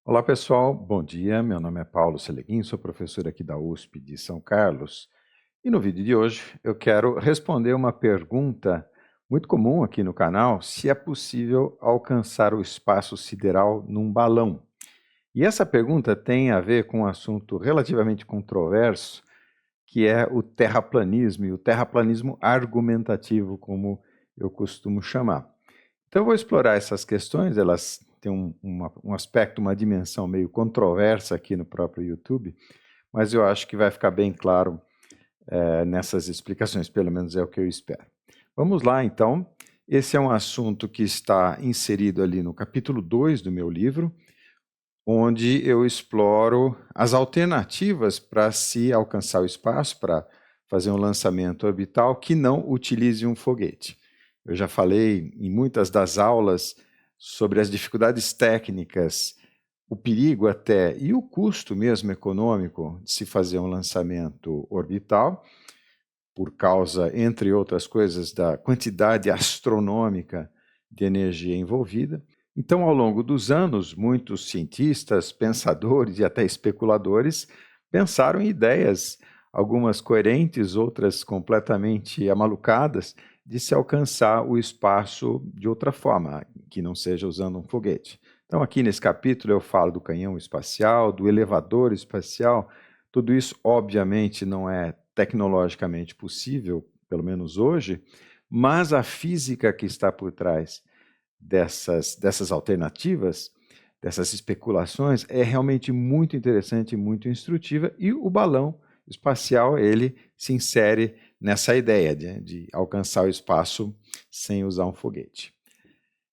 Olá pessoal, bom dia. Meu nome é Paulo Seleguin, sou professor aqui da USP de São Carlos. E no vídeo de hoje eu quero responder uma pergunta muito comum aqui no canal: se é possível alcançar o espaço sideral num balão. E essa pergunta tem a ver com um assunto relativamente controverso, que é o terraplanismo e o terraplanismo argumentativo, como eu costumo chamar. Então eu vou explorar essas questões, elas têm um aspecto, uma dimensão meio controversa aqui no próprio YouTube, mas eu acho que vai ficar bem claro nessas explicações, pelo menos é o que eu espero. Vamos lá então, esse é um assunto que está inserido ali no capítulo 2 do meu livro, onde eu exploro as alternativas para se alcançar o espaço, para fazer um lançamento orbital que não utilize um foguete. Eu já falei em muitas das aulas sobre as dificuldades técnicas, o perigo até e o custo mesmo econômico de se fazer um lançamento orbital, por causa, entre outras coisas, da quantidade astronômica de energia envolvida. Então, ao longo dos anos, muitos cientistas, pensadores e até especuladores pensaram em ideias, algumas coerentes, outras completamente amalucadas, de se alcançar o espaço de outra forma, que não seja usando um foguete. Então, aqui nesse capítulo eu falo do canhão espacial, do elevador espacial. Tudo isso, obviamente, não é tecnologicamente possível, pelo menos hoje, mas a física que está por trás dessas alternativas, dessas especulações, é realmente muito interessante e muito instrutiva, e o balão espacial, ele se insere nessa ideia de alcançar o espaço sem usar um foguete.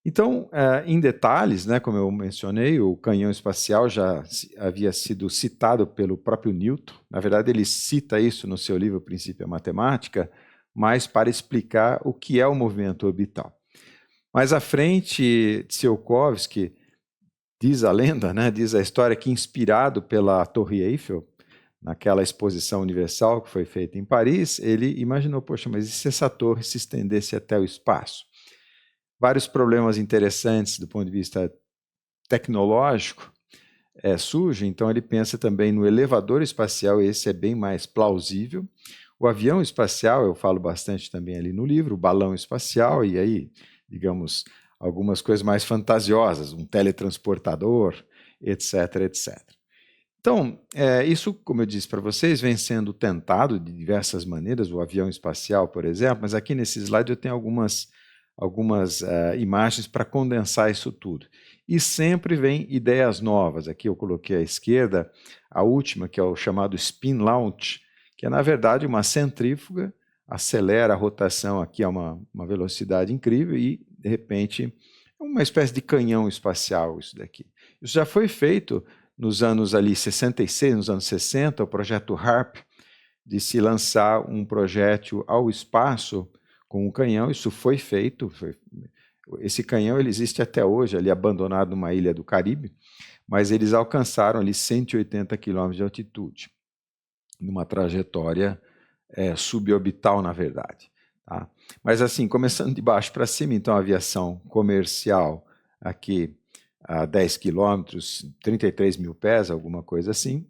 Então, em detalhes, né, como eu mencionei, o canhão espacial já havia sido citado pelo próprio Newton. Na verdade, ele cita isso no seu livro Princípio da Matemática, mas para explicar o que é o movimento orbital. Mais à frente, Tsiolkovsky diz a lenda, né, diz a história que, inspirado pela Torre Eiffel, naquela exposição universal que foi feita em Paris, ele imaginou, poxa, mas e se essa torre se estendesse até o espaço? Vários problemas interessantes do ponto de vista tecnológico surgem, então ele pensa também no elevador espacial, esse é bem mais plausível. O avião espacial, eu falo bastante também ali no livro, o balão espacial, e aí, digamos, algumas coisas mais fantasiosas, um teletransportador, etc, etc. Então, isso, como eu disse para vocês, vem sendo tentado de diversas maneiras, o avião espacial, por exemplo, mas aqui nesse slide eu tenho algumas imagens para condensar isso tudo. E sempre vem ideias novas. Aqui eu coloquei à esquerda a última, que é o chamado spin launch, que é, na verdade, uma centrífuga, acelera a rotação aqui a uma velocidade incrível e, de repente, é uma espécie de canhão espacial isso daqui. Isso já foi feito nos anos ali 66, nos anos 60, o projeto HARP, de se lançar um projétil ao espaço com um canhão. Isso foi feito. Esse canhão ele existe até hoje, ali abandonado numa ilha do Caribe, mas eles alcançaram ali 180 quilômetros de altitude, numa trajetória suborbital, na verdade. Tá? Mas assim, começando de baixo para cima, então a aviação comercial aqui a 10 quilômetros, 33 mil pés, alguma coisa assim,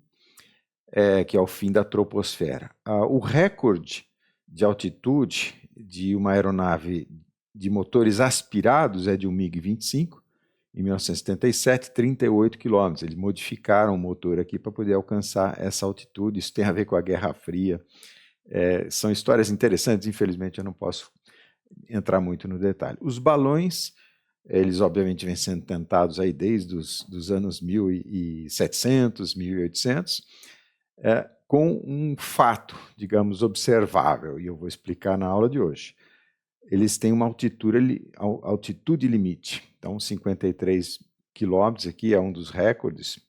que é o fim da troposfera. O recorde de altitude de uma aeronave de motores aspirados é de um MiG-25, em 1977, 38 quilômetros. Eles modificaram o motor aqui para poder alcançar essa altitude. Isso tem a ver com a Guerra Fria. São histórias interessantes, infelizmente eu não posso entrar muito no detalhe. Os balões, eles obviamente vêm sendo tentados aí desde os anos 1700, 1800, com um fato, digamos, observável, e eu vou explicar na aula de hoje. Eles têm uma altitude limite, então 53 quilômetros aqui é um dos recordes.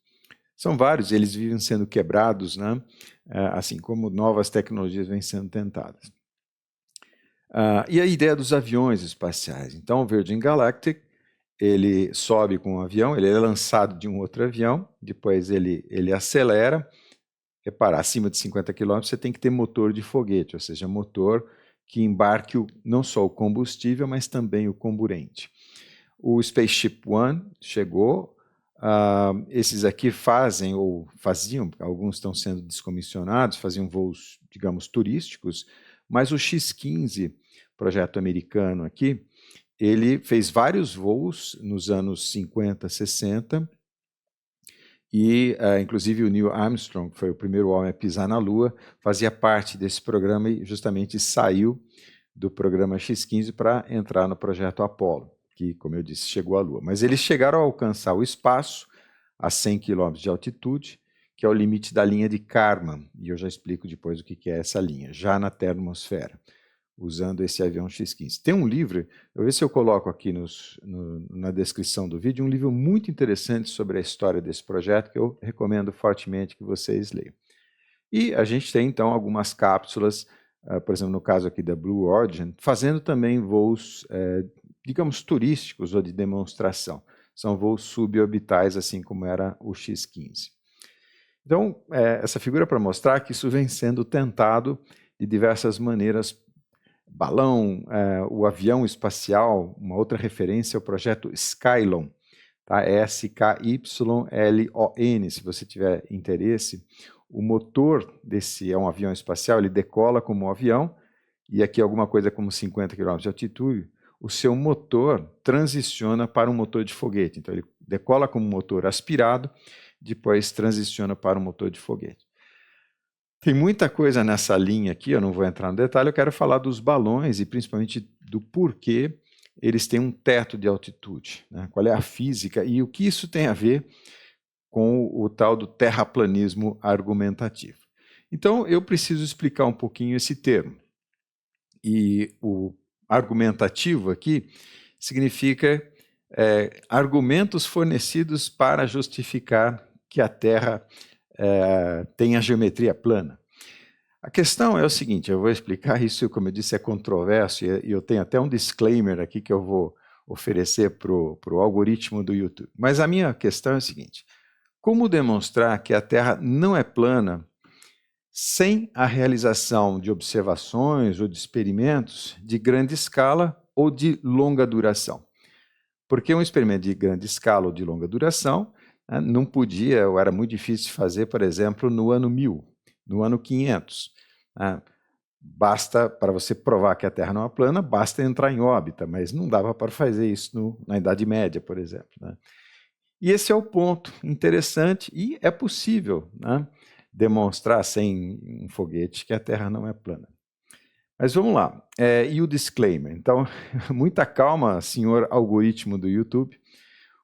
São vários, eles vivem sendo quebrados, né? Assim como novas tecnologias vêm sendo tentadas. E a ideia dos aviões espaciais. Então, o Virgin Galactic, ele sobe com um avião, ele é lançado de um outro avião, depois ele acelera. Repara, acima de 50 km você tem que ter motor de foguete, ou seja, motor que embarque não só o combustível, mas também o comburente. O Spaceship One chegou esses aqui fazem, ou faziam, alguns estão sendo descomissionados, faziam voos, digamos, turísticos, mas o X-15, projeto americano aqui, ele fez vários voos nos anos 50, 60, e inclusive o Neil Armstrong, que foi o primeiro homem a pisar na Lua, fazia parte desse programa e justamente saiu do programa X-15 para entrar no projeto Apollo, que, como eu disse, chegou à Lua. Mas eles chegaram a alcançar o espaço a 100 km de altitude, que é o limite da linha de Kármán, e eu já explico depois o que é essa linha, já na termosfera, usando esse avião X-15. Tem um livro, eu vou ver se eu coloco aqui na descrição do vídeo, um livro muito interessante sobre a história desse projeto, que eu recomendo fortemente que vocês leiam. E a gente tem, então, algumas cápsulas, por exemplo, no caso aqui da Blue Origin, fazendo também voos, digamos, turísticos ou de demonstração. São voos suborbitais, assim como era o X-15. Então, essa figura é para mostrar que isso vem sendo tentado de diversas maneiras. Balão, o avião espacial, uma outra referência é o projeto Skylon, tá? S-K-Y-L-O-N, se você tiver interesse. O motor desse é um avião espacial, ele decola como um avião, e aqui alguma coisa como 50 km de altitude, o seu motor transiciona para um motor de foguete. Então ele decola como um motor aspirado, depois transiciona para um motor de foguete. Tem muita coisa nessa linha aqui, eu não vou entrar no detalhe, eu quero falar dos balões e principalmente do porquê eles têm um teto de altitude, né? Qual é a física e o que isso tem a ver com o tal do terraplanismo argumentativo. Então, eu preciso explicar um pouquinho esse termo. E o argumentativo aqui significa argumentos fornecidos para justificar que a Terra tem a geometria plana. A questão é o seguinte, eu vou explicar isso, como eu disse, é controverso, e eu tenho até um disclaimer aqui que eu vou oferecer para o algoritmo do YouTube. Mas a minha questão é o seguinte, como demonstrar que a Terra não é plana sem a realização de observações ou de experimentos de grande escala ou de longa duração? Porque um experimento de grande escala ou de longa duração não podia, ou era muito difícil de fazer, por exemplo, no ano 1000, no ano 500. Basta, para você provar que a Terra não é plana, basta entrar em órbita, mas não dava para fazer isso na Idade Média, por exemplo, né? E esse é o ponto interessante, e é possível, né, demonstrar sem um foguete que a Terra não é plana. Mas vamos lá, e o disclaimer? Então, muita calma, senhor algoritmo do YouTube.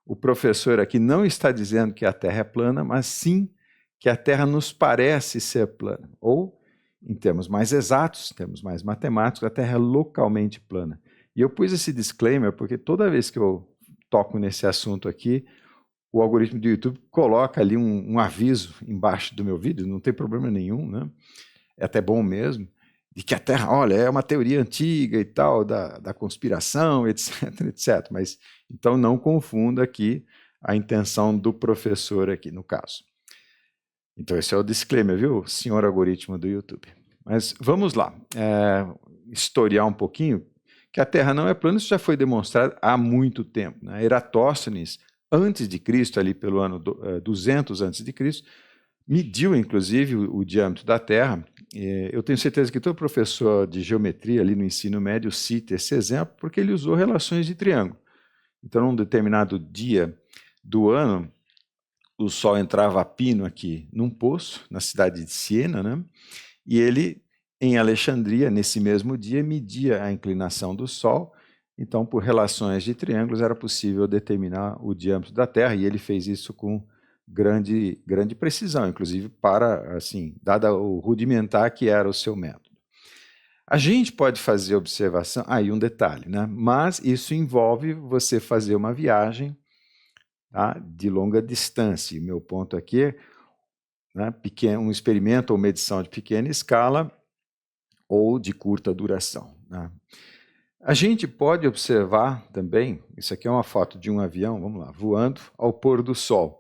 O professor aqui não está dizendo que a Terra é plana, mas sim que a Terra nos parece ser plana. Ou, em termos mais exatos, em termos mais matemáticos, a Terra é localmente plana. E eu pus esse disclaimer porque toda vez que eu toco nesse assunto aqui, o algoritmo do YouTube coloca ali um aviso embaixo do meu vídeo, não tem problema nenhum, né? É até bom mesmo, de que a Terra, olha, é uma teoria antiga e tal, da conspiração, etc, etc. Mas, então, não confunda aqui a intenção do professor aqui, no caso. Então, esse é o disclaimer, viu, senhor algoritmo do YouTube. Mas vamos lá, historiar um pouquinho, que a Terra não é plana, isso já foi demonstrado há muito tempo, né? Eratóstenes, antes de Cristo, ali pelo ano 200 antes de Cristo, mediu, inclusive, o diâmetro da Terra. Eu tenho certeza que todo professor de geometria ali no ensino médio cita esse exemplo, porque ele usou relações de triângulo. Então, num determinado dia do ano, o Sol entrava a pino aqui num poço, na cidade de Siena, né? E ele, em Alexandria, nesse mesmo dia, media a inclinação do Sol. Então, por relações de triângulos, era possível determinar o diâmetro da Terra, e ele fez isso com grande precisão, inclusive para, assim, dada o rudimentar que era o seu método. A gente pode fazer observação, aí um detalhe, né? Mas isso envolve você fazer uma viagem, tá, de longa distância. E meu ponto aqui é, né, um experimento ou medição de pequena escala ou de curta duração, né? A gente pode observar também, isso aqui é uma foto de um avião, vamos lá, voando ao pôr do sol.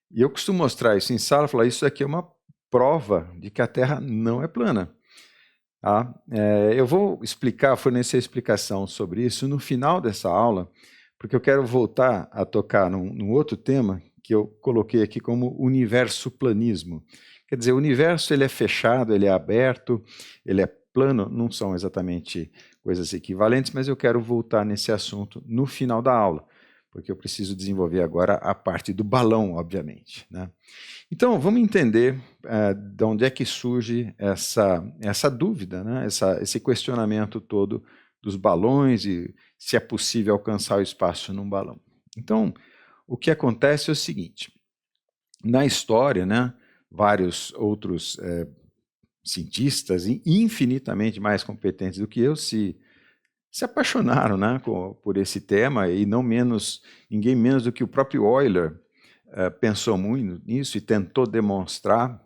E eu costumo mostrar isso em sala, falar, isso aqui é uma prova de que a Terra não é plana. Tá? Eu vou fornecer explicação sobre isso no final dessa aula, porque eu quero voltar a tocar num outro tema, que eu coloquei aqui como universo-planismo. Quer dizer, o universo ele é fechado, ele é aberto, ele é plano, não são exatamente coisas equivalentes, mas eu quero voltar nesse assunto no final da aula, porque eu preciso desenvolver agora a parte do balão, obviamente, né? Então, vamos entender de onde é que surge essa dúvida, né? Esse questionamento todo dos balões e se é possível alcançar o espaço num balão. Então, o que acontece é o seguinte, na história, né, vários outros cientistas infinitamente mais competentes do que eu se apaixonaram, né, por esse tema, e ninguém menos do que o próprio Euler pensou muito nisso e tentou demonstrar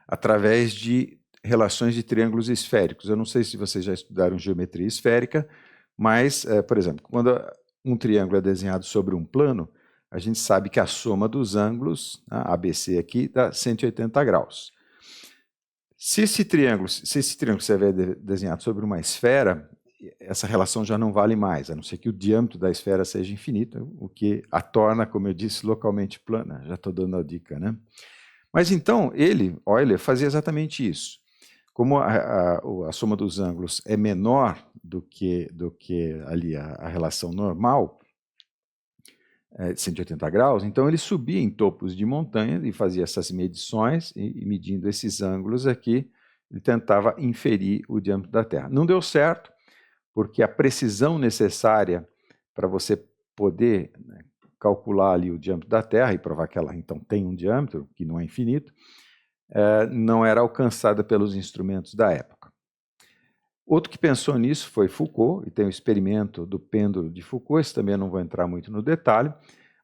através de relações de triângulos esféricos. Eu não sei se vocês já estudaram geometria esférica, mas, por exemplo, quando um triângulo é desenhado sobre um plano, a gente sabe que a soma dos ângulos, ABC aqui, dá 180 graus. Se esse triângulo estiver desenhado sobre uma esfera, essa relação já não vale mais, a não ser que o diâmetro da esfera seja infinito, o que a torna, como eu disse, localmente plana. Já estou dando a dica, né? Mas então, Euler, fazia exatamente isso. Como a soma dos ângulos é menor do que ali a relação normal, 180 graus, então ele subia em topos de montanha e fazia essas medições, e medindo esses ângulos aqui, ele tentava inferir o diâmetro da Terra. Não deu certo, porque a precisão necessária para você poder, né, calcular ali o diâmetro da Terra e provar que ela então tem um diâmetro, que não é infinito, não era alcançada pelos instrumentos da época. Outro que pensou nisso foi Foucault, e tem o experimento do pêndulo de Foucault, esse também eu não vou entrar muito no detalhe,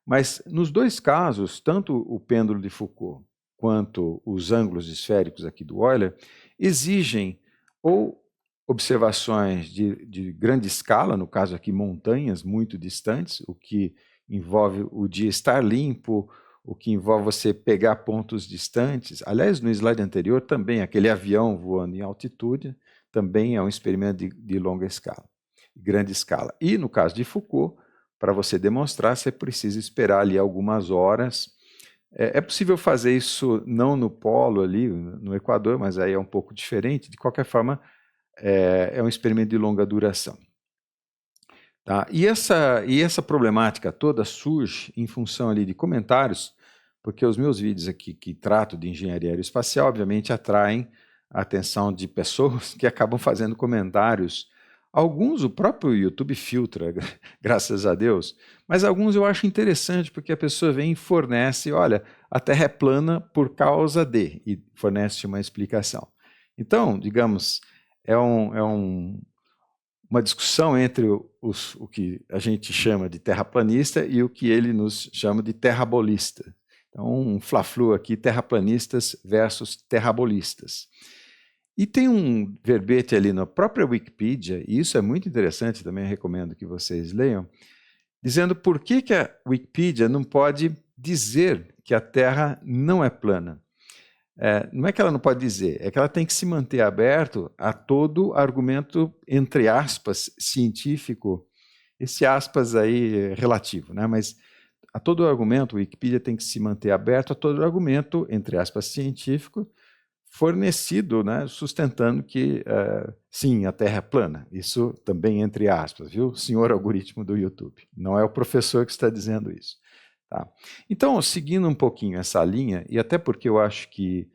mas nos dois casos, tanto o pêndulo de Foucault quanto os ângulos esféricos aqui do Euler, exigem ou observações de grande escala, no caso aqui montanhas muito distantes, o que envolve o dia estar limpo, o que envolve você pegar pontos distantes. Aliás, no slide anterior também, aquele avião voando em altitude, também é um experimento de longa escala, grande escala. E no caso de Foucault, para você demonstrar, você precisa esperar ali algumas horas. É possível fazer isso não no polo ali, no Equador, mas aí é um pouco diferente. De qualquer forma, é um experimento de longa duração. Tá? E essa problemática toda surge em função ali de comentários, porque os meus vídeos aqui que trato de engenharia aeroespacial, obviamente, atraem a atenção de pessoas que acabam fazendo comentários. Alguns o próprio YouTube filtra, graças a Deus, mas alguns eu acho interessante, porque a pessoa vem e fornece, olha, a Terra é plana por causa de, e fornece uma explicação. Então, digamos, uma discussão entre o que a gente chama de terraplanista e o que ele nos chama de terrabolista. Então, um fla-flu aqui, terraplanistas versus terrabolistas. E tem um verbete ali na própria Wikipedia, e isso é muito interessante, também recomendo que vocês leiam, dizendo por que a Wikipedia não pode dizer que a Terra não é plana. Não é que ela não pode dizer, é que ela tem que se manter aberto a todo argumento, entre aspas, científico, esse aspas aí é relativo, né? Mas a todo argumento, a Wikipedia tem que se manter aberto a todo argumento, entre aspas, científico, fornecido, né, sustentando que, sim, a Terra é plana. Isso também entre aspas, viu? Senhor algoritmo do YouTube. Não é o professor que está dizendo isso. Tá? Então, seguindo um pouquinho essa linha, e até porque eu acho que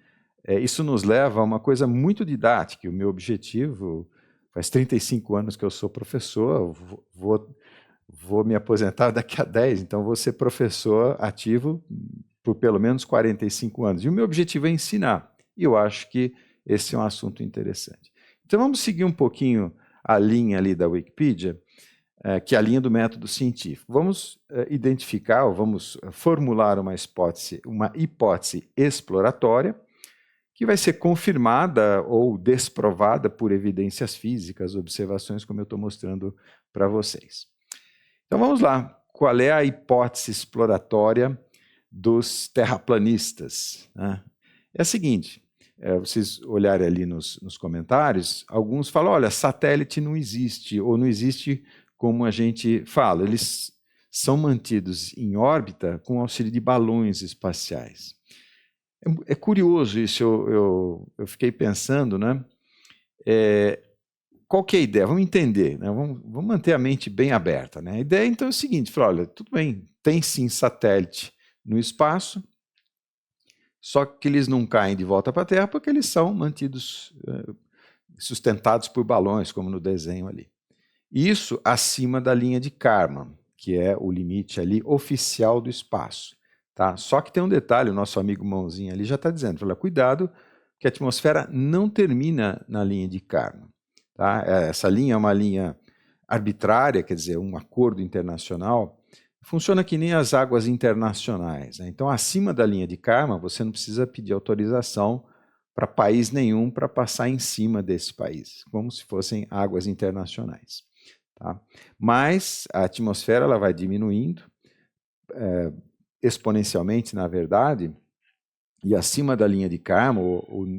isso nos leva a uma coisa muito didática. O meu objetivo, faz 35 anos que eu sou professor, vou me aposentar daqui a 10, então vou ser professor ativo por pelo menos 45 anos. E o meu objetivo é ensinar. E eu acho que esse é um assunto interessante. Então vamos seguir um pouquinho a linha ali da Wikipedia, que é a linha do método científico. Vamos identificar, ou vamos formular uma hipótese exploratória, que vai ser confirmada ou desprovada por evidências físicas, observações, como eu estou mostrando para vocês. Então vamos lá. Qual é a hipótese exploratória dos terraplanistas? É a seguinte, vocês olharem ali nos comentários, alguns falam, olha, satélite não existe, ou não existe como a gente fala. Eles são mantidos em órbita com o auxílio de balões espaciais. É curioso isso, eu fiquei pensando, né? Qual que é a ideia? Vamos entender, né? Vamos manter a mente bem aberta, né? A ideia então é o seguinte, falar, olha, tudo bem, tem sim satélite no espaço, só que eles não caem de volta para a Terra porque eles são mantidos, sustentados por balões, como no desenho ali. Isso acima da linha de Kármán, que é o limite ali oficial do espaço. Tá? Só que tem um detalhe, o nosso amigo Mãozinha ali já está dizendo, fala, cuidado, que a atmosfera não termina na linha de Kármán. Tá? Essa linha é uma linha arbitrária, quer dizer, um acordo internacional, funciona que nem as águas internacionais. Né? Então, acima da linha de Kármán, você não precisa pedir autorização para país nenhum para passar em cima desse país, como se fossem águas internacionais. Tá? Mas a atmosfera ela vai diminuindo exponencialmente, na verdade, e acima da linha de Kármán,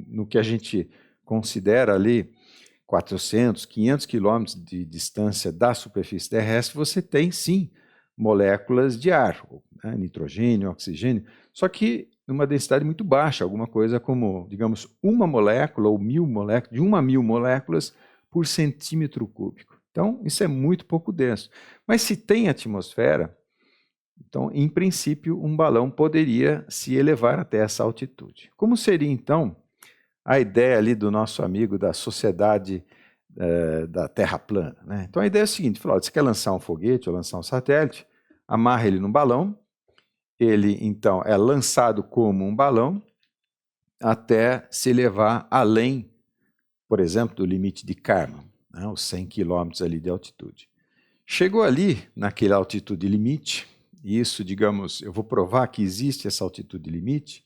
no que a gente considera ali 400, 500 quilômetros de distância da superfície terrestre, você tem sim moléculas de ar, né, nitrogênio, oxigênio, só que numa densidade muito baixa, alguma coisa como, digamos, uma molécula ou 1000 moléculas, de 1 a 1000 moléculas por centímetro cúbico. Então, isso é muito pouco denso. Mas se tem atmosfera, então, em princípio, um balão poderia se elevar até essa altitude. Como seria, então, a ideia ali do nosso amigo da sociedade da Terra plana? Né? Então, a ideia é a seguinte, falou, você quer lançar um foguete ou lançar um satélite, amarra ele num balão, ele, então, é lançado como um balão até se elevar além, por exemplo, do limite de Kármán, né, os 100 quilômetros ali de altitude. Chegou ali, naquela altitude limite, e isso, digamos, eu vou provar que existe essa altitude limite,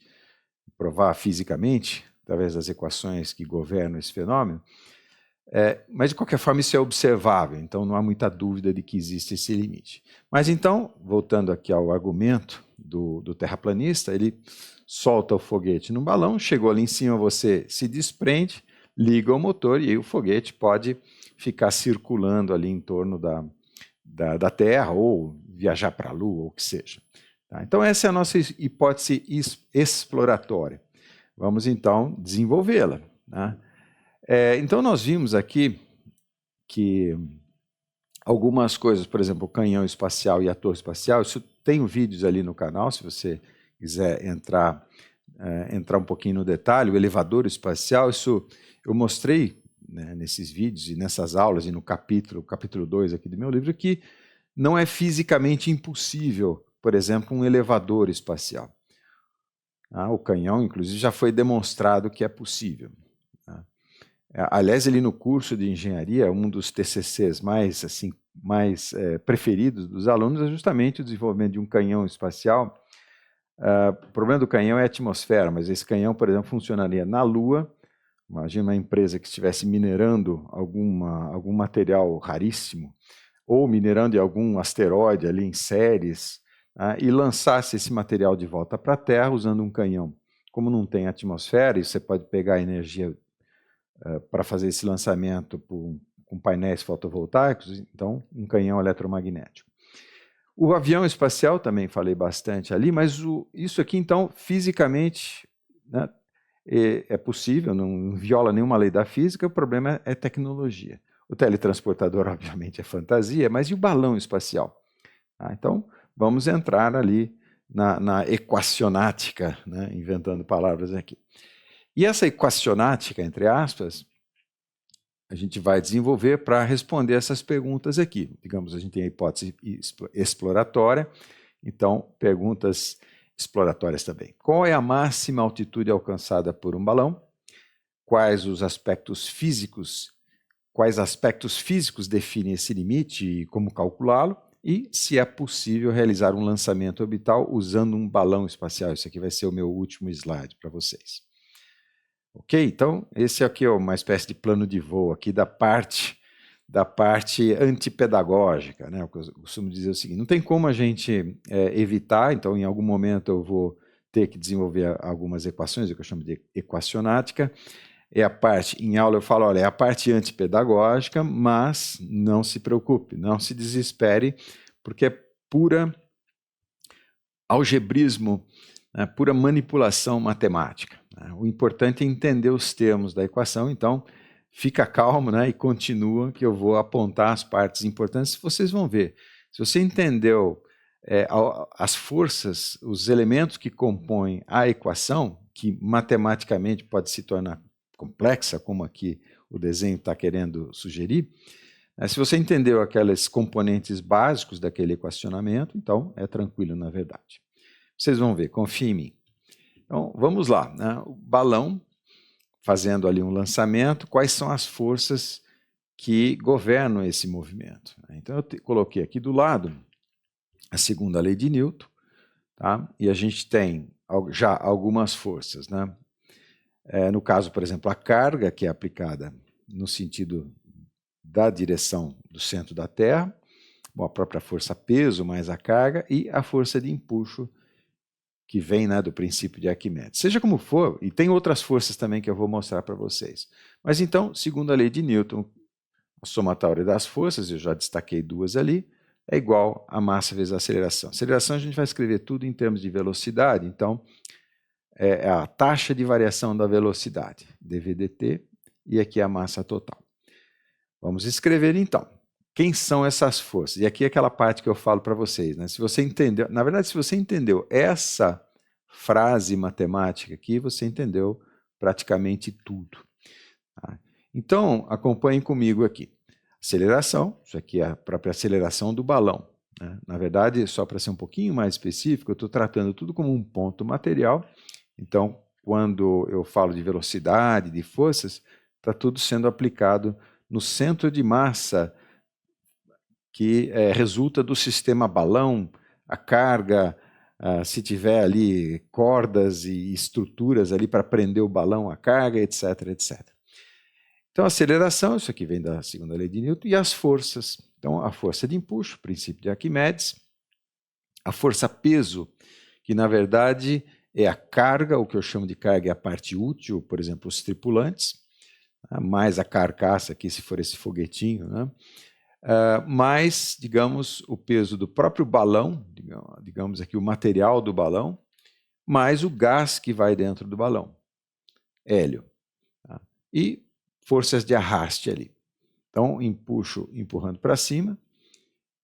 provar fisicamente, através das equações que governam esse fenômeno, mas de qualquer forma isso é observável, então não há muita dúvida de que existe esse limite. Mas então, voltando aqui ao argumento do terraplanista, ele solta o foguete num balão, chegou ali em cima, você se desprende, liga o motor e aí o foguete pode ficar circulando ali em torno da Terra ou viajar para a Lua, ou o que seja. Tá? Então essa é a nossa hipótese exploratória. Vamos então desenvolvê-la. Né? Então nós vimos aqui que algumas coisas, por exemplo, o canhão espacial e a torre espacial, isso tem vídeos ali no canal, se você quiser entrar um pouquinho no detalhe, o elevador espacial, isso eu mostrei, né, nesses vídeos e nessas aulas e no capítulo 2 aqui do meu livro, que não é fisicamente impossível, por exemplo, um elevador espacial. O canhão, inclusive, já foi demonstrado que é possível. Aliás, ali no curso de engenharia, um dos TCCs mais preferidos dos alunos é justamente o desenvolvimento de um canhão espacial. O problema do canhão é a atmosfera, mas esse canhão, por exemplo, funcionaria na Lua. Imagina uma empresa que estivesse minerando algum material raríssimo, ou minerando algum asteroide ali em séries, e lançasse esse material de volta para a Terra usando um canhão. Como não tem atmosfera, e você pode pegar a energia para fazer esse lançamento com painéis fotovoltaicos, então um canhão eletromagnético. O avião espacial também falei bastante ali, mas isso aqui então fisicamente, né, é possível, não viola nenhuma lei da física, o problema é tecnologia. O teletransportador obviamente é fantasia, mas e o balão espacial? Então vamos entrar ali na equacionática, né, inventando palavras aqui. E essa equacionática, entre aspas, a gente vai desenvolver para responder essas perguntas aqui. Digamos, a gente tem a hipótese exploratória, então perguntas exploratórias também. Qual é a máxima altitude alcançada por um balão? Quais aspectos físicos definem esse limite e como calculá-lo? E se é possível realizar um lançamento orbital usando um balão espacial. Isso aqui vai ser o meu último slide para vocês. Ok? Então, esse aqui é uma espécie de plano de voo aqui da parte antipedagógica, né? Eu costumo dizer o seguinte, não tem como a gente evitar, então em algum momento eu vou ter que desenvolver algumas equações, que eu chamo de equacionática, em aula eu falo, olha, é a parte antipedagógica, mas não se preocupe, não se desespere, porque pura algebrismo, né, pura manipulação matemática. Né? O importante é entender os termos da equação, então fica calmo, né, e continua que eu vou apontar as partes importantes, vocês vão ver. Se você entendeu as forças, os elementos que compõem a equação, que matematicamente pode se tornar complexa, como aqui o desenho está querendo sugerir, se você entendeu aqueles componentes básicos daquele equacionamento, então é tranquilo na verdade. Vocês vão ver, confia em mim. Então, vamos lá. Né? O balão, fazendo ali um lançamento, quais são as forças que governam esse movimento? Então, eu coloquei aqui do lado a segunda lei de Newton, tá? E a gente tem já algumas forças. Né? No caso, por exemplo, a carga, que é aplicada no sentido da direção do centro da Terra, bom, a própria força peso mais a carga, e a força de empuxo, que vem, né, do princípio de Arquimedes. Seja como for, e tem outras forças também que eu vou mostrar para vocês. Mas então, segundo a lei de Newton, a somatória das forças, eu já destaquei duas ali, é igual a massa vezes a aceleração. Aceleração a gente vai escrever tudo em termos de velocidade, então é a taxa de variação da velocidade, dv/dt, e aqui é a massa total. Vamos escrever então. Quem são essas forças? E aqui é aquela parte que eu falo para vocês. Né? Se você entendeu, na verdade, se você entendeu essa frase matemática aqui, você entendeu praticamente tudo. Tá? Então, acompanhem comigo aqui. Aceleração, isso aqui é a própria aceleração do balão. Né? Na verdade, só para ser um pouquinho mais específico, eu estou tratando tudo como um ponto material. Então, quando eu falo de velocidade, de forças, está tudo sendo aplicado no centro de massa que resulta do sistema balão, a carga, se tiver ali cordas e estruturas ali para prender o balão, a carga, etc, etc. Então, a aceleração, isso aqui vem da segunda lei de Newton, e as forças. Então, a força de empuxo, princípio de Arquimedes, a força peso, que na verdade é a carga, o que eu chamo de carga é a parte útil, por exemplo, os tripulantes, mais a carcaça aqui, se for esse foguetinho, né? Mais, digamos, o peso do próprio balão, digamos aqui o material do balão, mais o gás que vai dentro do balão, hélio. Tá? E forças de arraste ali. Então, empuxo empurrando para cima,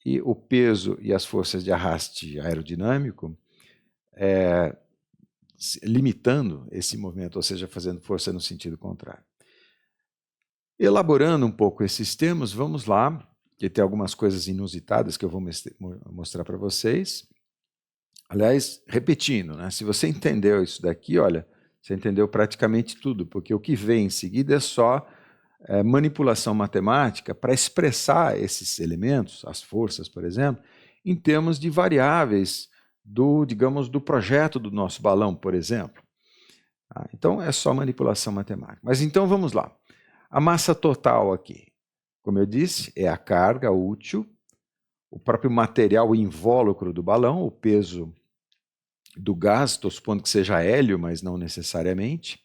e o peso e as forças de arraste aerodinâmico limitando esse movimento, ou seja, fazendo força no sentido contrário. Elaborando um pouco esses termos, vamos lá, que tem algumas coisas inusitadas que eu vou mostrar para vocês. Aliás, repetindo, né? Se você entendeu isso daqui, olha, você entendeu praticamente tudo, porque o que vem em seguida é só manipulação matemática para expressar esses elementos, as forças, por exemplo, em termos de variáveis digamos, do projeto do nosso balão, por exemplo. Então, é só manipulação matemática. Mas então, vamos lá. A massa total aqui, como eu disse, é a carga útil, o próprio material invólucro do balão, o peso do gás, estou supondo que seja hélio, mas não necessariamente,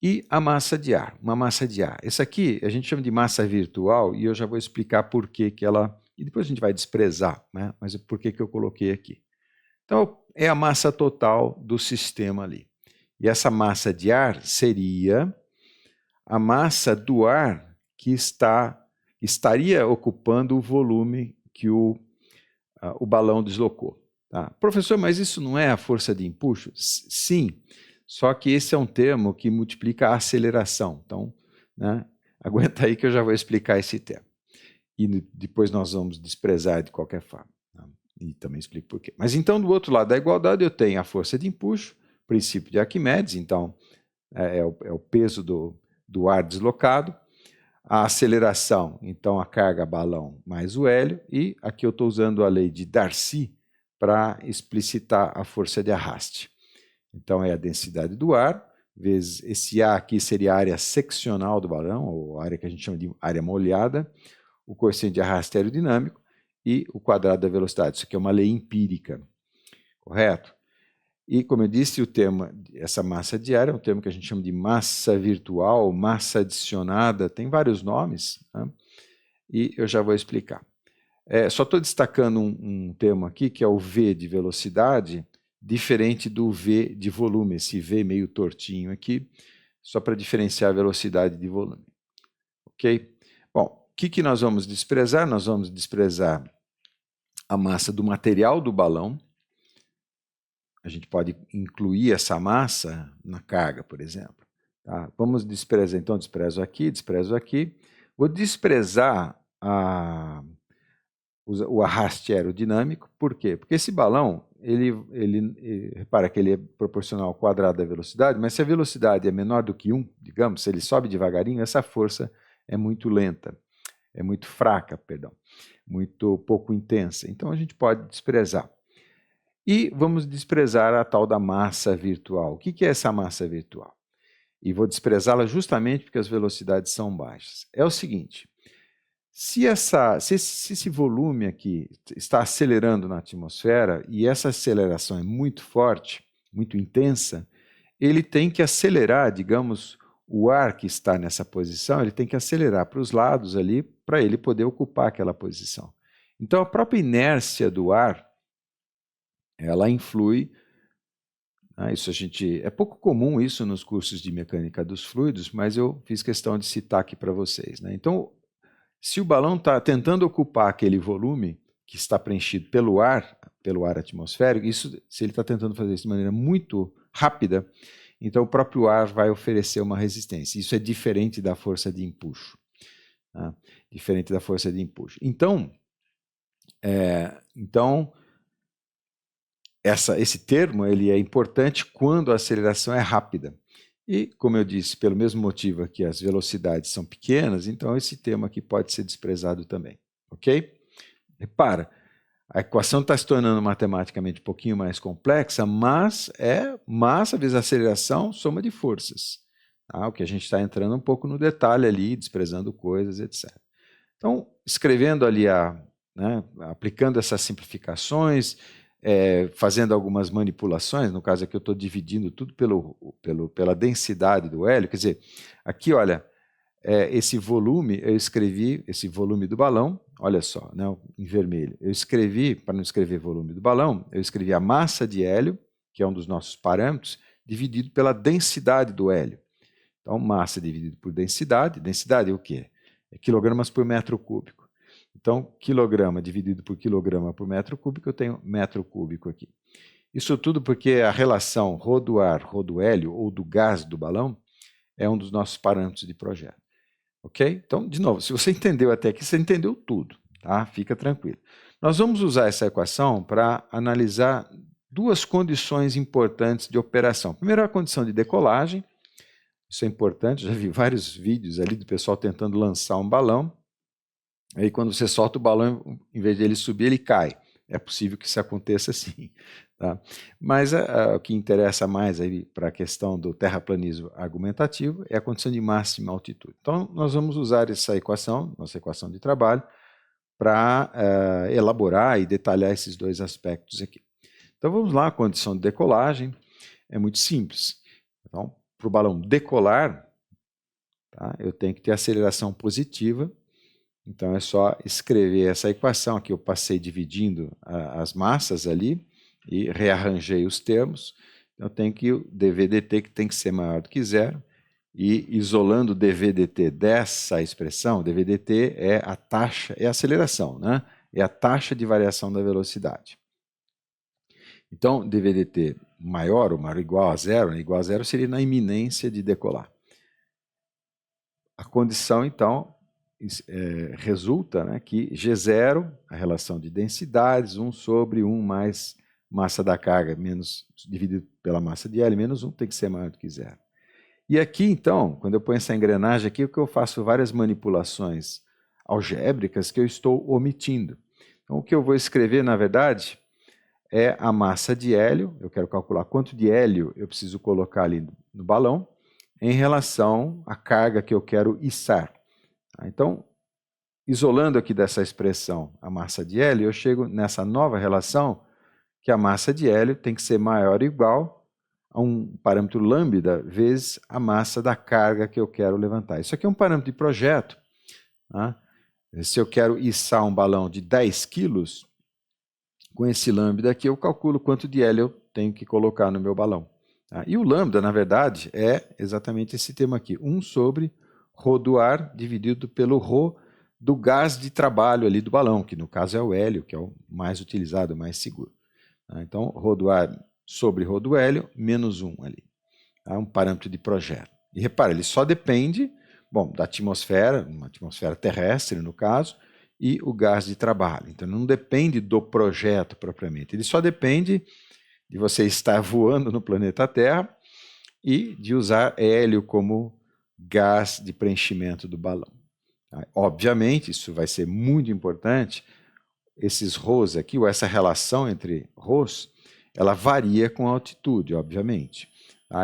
e a massa de ar, uma massa de ar. Essa aqui a gente chama de massa virtual e eu já vou explicar por que ela... E depois a gente vai desprezar, né? Mas por que eu coloquei aqui. Então, é a massa total do sistema ali. E essa massa de ar seria a massa do ar que estaria ocupando o volume que o balão deslocou. Tá? Professor, mas isso não é a força de empuxo? Sim, só que esse é um termo que multiplica a aceleração. Então, né, aguenta aí que eu já vou explicar esse termo. E depois nós vamos desprezar de qualquer forma. Tá? E também explico por quê. Mas então, do outro lado da igualdade, eu tenho a força de empuxo, princípio de Arquimedes, então é o peso do ar deslocado, a aceleração, então a carga balão mais o hélio, e aqui eu estou usando a lei de Darcy para explicitar a força de arraste. Então é a densidade do ar, vezes esse A aqui seria a área seccional do balão, ou a área que a gente chama de área molhada, o coeficiente de arraste aerodinâmico e o quadrado da velocidade. Isso aqui é uma lei empírica, correto? E, como eu disse, o termo, essa massa de ar é um termo que a gente chama de massa virtual, massa adicionada, tem vários nomes, né? E eu já vou explicar. Só estou destacando um termo aqui, que é o V de velocidade, diferente do V de volume, esse V meio tortinho aqui, só para diferenciar a velocidade de volume. Ok? Bom, o que nós vamos desprezar? Nós vamos desprezar a massa do material do balão. A gente pode incluir essa massa na carga, por exemplo. Tá? Vamos desprezar, então desprezo aqui. Vou desprezar o arraste aerodinâmico. Por quê? Porque esse balão, repara que ele é proporcional ao quadrado da velocidade, mas se a velocidade é menor do que 1, digamos, se ele sobe devagarinho, essa força é muito lenta, é muito fraca, perdão, muito pouco intensa. Então a gente pode desprezar. E vamos desprezar a tal da massa virtual. O que é essa massa virtual? E vou desprezá-la justamente porque as velocidades são baixas. É o seguinte, se esse volume aqui está acelerando na atmosfera e essa aceleração é muito forte, muito intensa, ele tem que acelerar, digamos, o ar que está nessa posição, ele tem que acelerar para os lados ali para ele poder ocupar aquela posição. Então a própria inércia do ar, ela influi, né, é pouco comum isso nos cursos de mecânica dos fluidos, mas eu fiz questão de citar aqui para vocês, né? Então, se o balão está tentando ocupar aquele volume que está preenchido pelo ar atmosférico, se ele está tentando fazer isso de maneira muito rápida, então o próprio ar vai oferecer uma resistência. Isso é diferente da força de empuxo. Tá? Diferente da força de empuxo. Então esse termo ele é importante quando a aceleração é rápida. E, como eu disse, pelo mesmo motivo que as velocidades são pequenas, então esse termo aqui pode ser desprezado também. Ok? Repara, a equação está se tornando matematicamente um pouquinho mais complexa, mas é massa vezes aceleração, soma de forças. Tá? O que a gente está entrando um pouco no detalhe ali, desprezando coisas, etc. Então, escrevendo ali, aplicando essas simplificações, fazendo algumas manipulações, no caso aqui eu estou dividindo tudo pela densidade do hélio, quer dizer, aqui olha, esse volume, eu escrevi esse volume do balão, olha só, né, em vermelho, eu escrevi, para não escrever volume do balão, eu escrevi a massa de hélio, que é um dos nossos parâmetros, dividido pela densidade do hélio. Então, massa dividido por densidade é o quê? É quilogramas por metro cúbico. Então, quilograma dividido por quilograma por metro cúbico, eu tenho metro cúbico aqui. Isso tudo porque a relação ρ do ar, ρ do hélio, ou do gás do balão, é um dos nossos parâmetros de projeto. Ok? Então, de novo, se você entendeu até aqui, você entendeu tudo, tá? Fica tranquilo. Nós vamos usar essa equação para analisar duas condições importantes de operação. Primeiro, a condição de decolagem. Isso é importante, já vi vários vídeos ali do pessoal tentando lançar um balão. Aí quando você solta o balão, em vez de ele subir, ele cai. É possível que isso aconteça sim. Tá? Mas o que interessa mais para a questão do terraplanismo argumentativo é a condição de máxima altitude. Então, nós vamos usar essa equação, nossa equação de trabalho, para elaborar e detalhar esses dois aspectos aqui. Então, vamos lá, a condição de decolagem é muito simples. Então, para o balão decolar, tá, eu tenho que ter aceleração positiva. Então é só escrever essa equação aqui, eu passei dividindo as massas ali e rearranjei os termos. Então eu tenho que o dV/dt que tem que ser maior do que zero, e isolando o dV/dt dessa expressão, dV/dt é a taxa, é a aceleração, né? É a taxa de variação da velocidade. Então dV/dt maior ou igual a zero, né? Igual a zero seria na iminência de decolar. A condição então resulta, né, que G0, a relação de densidades, 1 sobre 1 mais massa da carga menos dividido pela massa de L menos 1 tem que ser maior do que zero. E aqui, então, quando eu ponho essa engrenagem aqui, o que eu faço várias manipulações algébricas que eu estou omitindo. Então, o que eu vou escrever, na verdade, é a massa de hélio, eu quero calcular quanto de hélio eu preciso colocar ali no balão, em relação à carga que eu quero içar. Então, isolando aqui dessa expressão a massa de hélio, eu chego nessa nova relação que a massa de hélio tem que ser maior ou igual a um parâmetro lambda vezes a massa da carga que eu quero levantar. Isso aqui é um parâmetro de projeto, tá? Se eu quero içar um balão de 10 quilos, com esse lambda aqui eu calculo quanto de hélio eu tenho que colocar no meu balão. Tá? E o lambda, na verdade, é exatamente esse termo aqui, 1 sobre ρ do ar dividido pelo ρ do gás de trabalho ali do balão, que no caso é o hélio, que é o mais utilizado, o mais seguro. Tá? Então, ρ do ar sobre ρ do hélio, menos 1 ali. Tá? Um parâmetro de projeto. E repara, ele só depende, bom, da atmosfera, uma atmosfera terrestre no caso, e o gás de trabalho. Então, não depende do projeto propriamente, ele só depende de você estar voando no planeta Terra e de usar hélio como gás de preenchimento do balão. Obviamente, isso vai ser muito importante, esses ρs aqui, ou essa relação entre ρs, ela varia com a altitude, obviamente.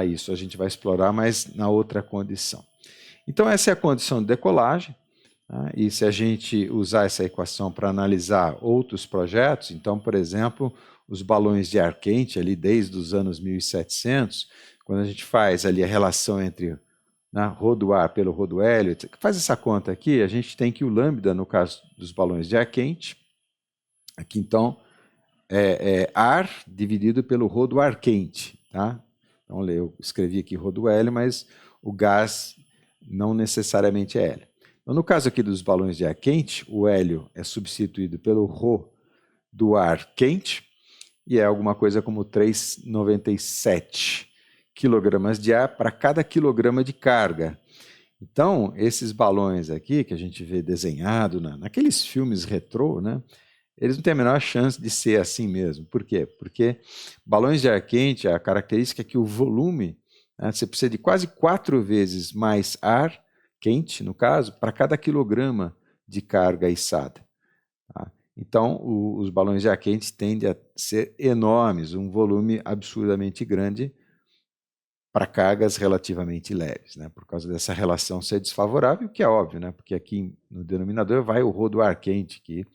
Isso a gente vai explorar, mas na outra condição. Então, essa é a condição de decolagem. E se a gente usar essa equação para analisar outros projetos, então, por exemplo, os balões de ar quente, ali desde os anos 1700, quando a gente faz ali a relação entre ρ do ar pelo ρ do hélio, faz essa conta aqui, a gente tem que o lambda, no caso dos balões de ar quente, aqui então é ar dividido pelo ρ do ar quente. Tá? Então eu escrevi aqui ρ do hélio, mas o gás não necessariamente é hélio. Então, no caso aqui dos balões de ar quente, o hélio é substituído pelo ρ do ar quente, e é alguma coisa como 3,97 quilogramas de ar para cada quilograma de carga. Então, esses balões aqui, que a gente vê desenhado naqueles filmes retrô, né, eles não têm a menor chance de ser assim mesmo. Por quê? Porque balões de ar quente, a característica é que o volume, você precisa de quase 4 vezes mais ar quente, no caso, para cada quilograma de carga içada. Tá? Então, os balões de ar quente tendem a ser enormes, um volume absurdamente grande para cargas relativamente leves, né? Por causa dessa relação ser desfavorável, que é óbvio, né? Porque aqui no denominador vai o ρ do ar quente, que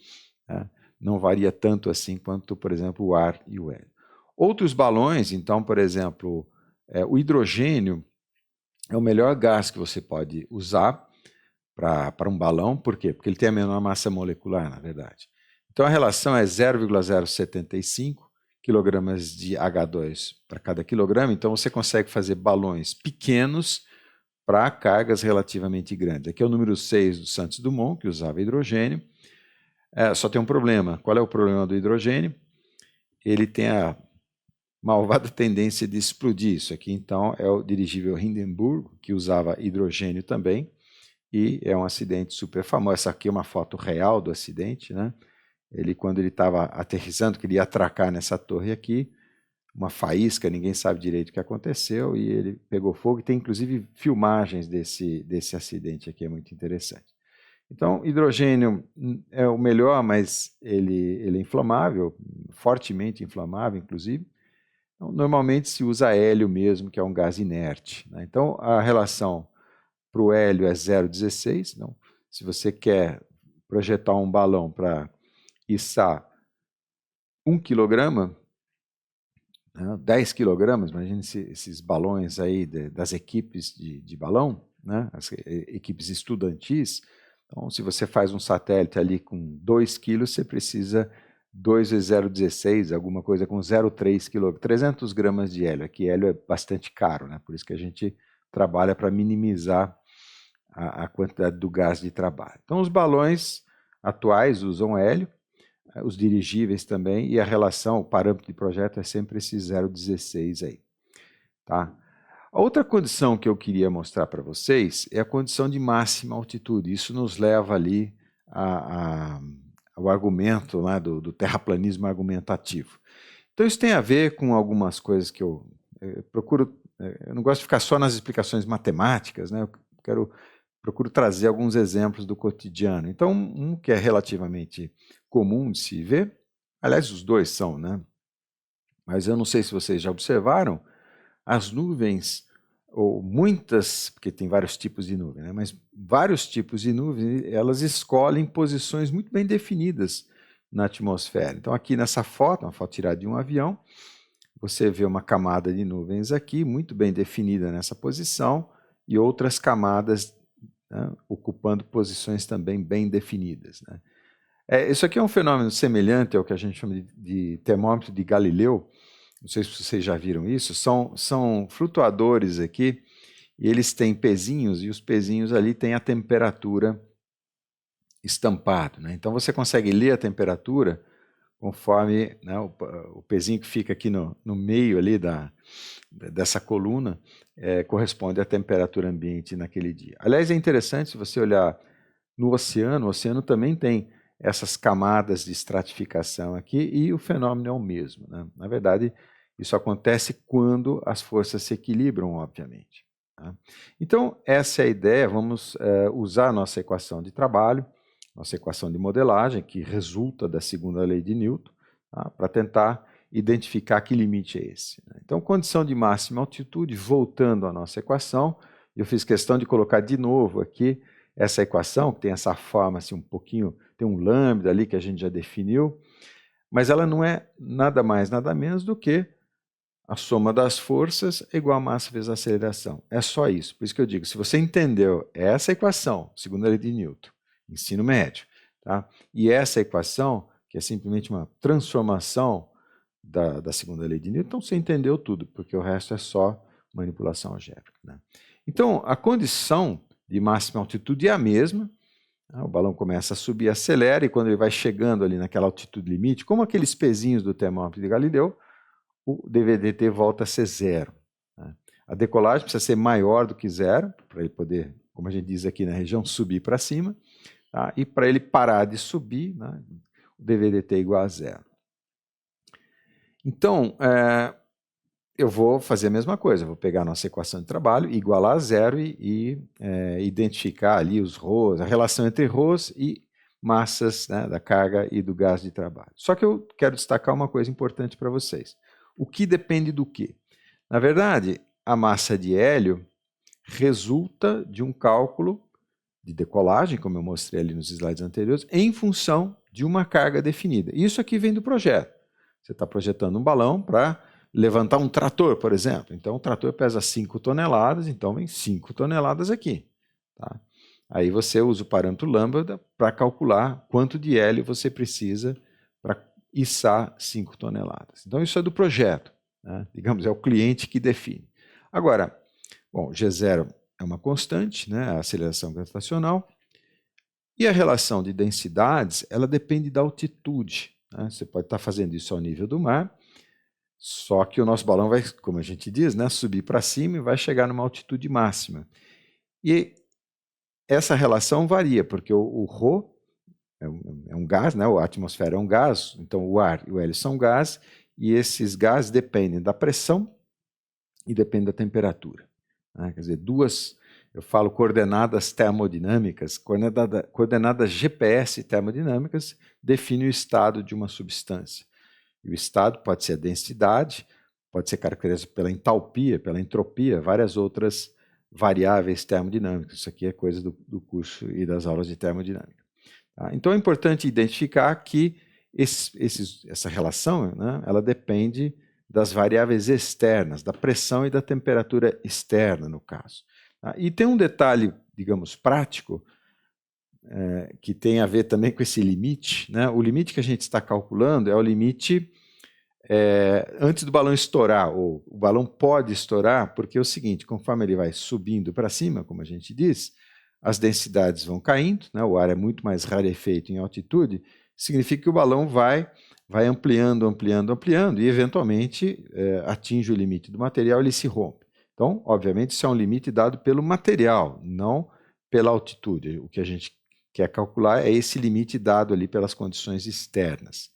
não varia tanto assim quanto, por exemplo, o ar e o hélio. Outros balões, então, por exemplo, o hidrogênio é o melhor gás que você pode usar para um balão. Por quê? Porque ele tem a menor massa molecular, na verdade. Então, a relação é 0,075 quilogramas de H2 para cada quilograma. Então, você consegue fazer balões pequenos para cargas relativamente grandes. Aqui é o número 6 do Santos Dumont, que usava hidrogênio. Só tem um problema. Qual é o problema do hidrogênio? Ele tem a malvada tendência de explodir. Isso aqui, então, é o dirigível Hindenburg, que usava hidrogênio também, e é um acidente super famoso. Essa aqui é uma foto real do acidente, né? Quando ele estava aterrissando, queria atracar nessa torre aqui, uma faísca, ninguém sabe direito o que aconteceu, e ele pegou fogo, e tem inclusive filmagens desse acidente aqui, é muito interessante. Então, hidrogênio é o melhor, mas ele é inflamável, fortemente inflamável, inclusive. Então, normalmente se usa hélio mesmo, que é um gás inerte. Né? Então, a relação para o hélio é 0,16. Então, se você quer projetar um balão para içar 1 quilograma, 10 quilogramas, imagine esses balões aí das equipes de balão, né? As equipes estudantis. Então, se você faz um satélite ali com 2 quilos, você precisa 2 vezes 0,16, alguma coisa com 0,3 kg, 300 gramas de hélio. Aqui hélio é bastante caro, né? Por isso que a gente trabalha para minimizar a quantidade do gás de trabalho. Então, os balões atuais usam hélio, os dirigíveis também, e a relação, o parâmetro de projeto é sempre esse 0,16 aí. Tá? A outra condição que eu queria mostrar para vocês é a condição de máxima altitude. Isso nos leva ali ao argumento lá do terraplanismo argumentativo. Então isso tem a ver com algumas coisas que eu procuro, eu não gosto de ficar só nas explicações matemáticas, né? Eu procuro trazer alguns exemplos do cotidiano. Então, um que é relativamente comum de se ver, aliás, os dois são, né? Mas eu não sei se vocês já observaram, as nuvens, ou muitas, porque tem vários tipos de nuvem, né? Mas vários tipos de nuvens, elas escolhem posições muito bem definidas na atmosfera. Então, aqui nessa foto, uma foto tirada de um avião, você vê uma camada de nuvens aqui, muito bem definida nessa posição, e outras camadas né, ocupando posições também bem definidas, né. Isso aqui é um fenômeno semelhante ao que a gente chama de termômetro de Galileu. Não sei se vocês já viram isso. São flutuadores aqui, e eles têm pezinhos, e os pezinhos ali têm a temperatura estampado, né? Então você consegue ler a temperatura conforme, né, o pezinho que fica aqui no meio ali dessa coluna corresponde à temperatura ambiente naquele dia. Aliás, é interessante se você olhar no oceano, o oceano também tem essas camadas de estratificação aqui e o fenômeno é o mesmo, né? Na verdade, isso acontece quando as forças se equilibram, obviamente, tá? Então, essa é a ideia. Vamos usar a nossa equação de trabalho, nossa equação de modelagem, que resulta da segunda lei de Newton, tá? Para tentar identificar que limite é esse, né? Então, condição de máxima altitude, voltando à nossa equação, eu fiz questão de colocar de novo aqui essa equação, que tem essa forma assim um pouquinho, tem um lambda ali que a gente já definiu, mas ela não é nada mais, nada menos do que a soma das forças é igual a massa vezes a aceleração. É só isso. Por isso que eu digo, se você entendeu essa equação, segunda lei de Newton, ensino médio, tá? E essa equação, que é simplesmente uma transformação da segunda lei de Newton, então você entendeu tudo, porque o resto é só manipulação algébrica, né? Então, a condição de máxima altitude é a mesma. O balão começa a subir, acelera, e quando ele vai chegando ali naquela altitude limite, como aqueles pezinhos do termômetro de Galileu, o dVdt volta a ser zero, né? A decolagem precisa ser maior do que zero, para ele poder, como a gente diz aqui na região, subir para cima, tá? E para ele parar de subir, né, o dVdt é igual a zero. Então, eu vou fazer a mesma coisa, vou pegar a nossa equação de trabalho, igualar a zero e identificar ali os ρs, a relação entre ρs e massas, né, da carga e do gás de trabalho. Só que eu quero destacar uma coisa importante para vocês. O que depende do quê? Na verdade, a massa de hélio resulta de um cálculo de decolagem, como eu mostrei ali nos slides anteriores, em função de uma carga definida. Isso aqui vem do projeto. Você está projetando um balão para levantar um trator, por exemplo. Então, o trator pesa 5 toneladas, então vem 5 toneladas aqui, tá? Aí você usa o parâmetro lambda para calcular quanto de hélio você precisa para içar 5 toneladas. Então, isso é do projeto, né? Digamos, é o cliente que define. Agora, bom, G0 é uma constante, né, a aceleração gravitacional, e a relação de densidades, ela depende da altitude, né? Você pode estar fazendo isso ao nível do mar, só que o nosso balão vai, como a gente diz, né, subir para cima e vai chegar numa altitude máxima. E essa relação varia, porque o ρ é um gás, né, a atmosfera é um gás, então o ar e o hélio são gás, e esses gases dependem da pressão e dependem da temperatura, né? Quer dizer, eu falo coordenadas termodinâmicas, coordenadas GPS termodinâmicas definem o estado de uma substância. E o estado pode ser a densidade, pode ser caracterizado pela entalpia, pela entropia, várias outras variáveis termodinâmicas. Isso aqui é coisa do curso e das aulas de termodinâmica, tá? Então é importante identificar que essa relação, né, ela depende das variáveis externas, da pressão e da temperatura externa, no caso, tá? E tem um detalhe, digamos, prático, que tem a ver também com esse limite, né? O limite que a gente está calculando é o limite antes do balão estourar, ou o balão pode estourar, porque é o seguinte, conforme ele vai subindo para cima, como a gente diz, as densidades vão caindo, né? O ar é muito mais rarefeito em altitude, significa que o balão vai ampliando, ampliando, ampliando, e eventualmente atinge o limite do material e ele se rompe. Então, obviamente, isso é um limite dado pelo material, não pela altitude. O que a gente quer calcular é esse limite dado ali pelas condições externas,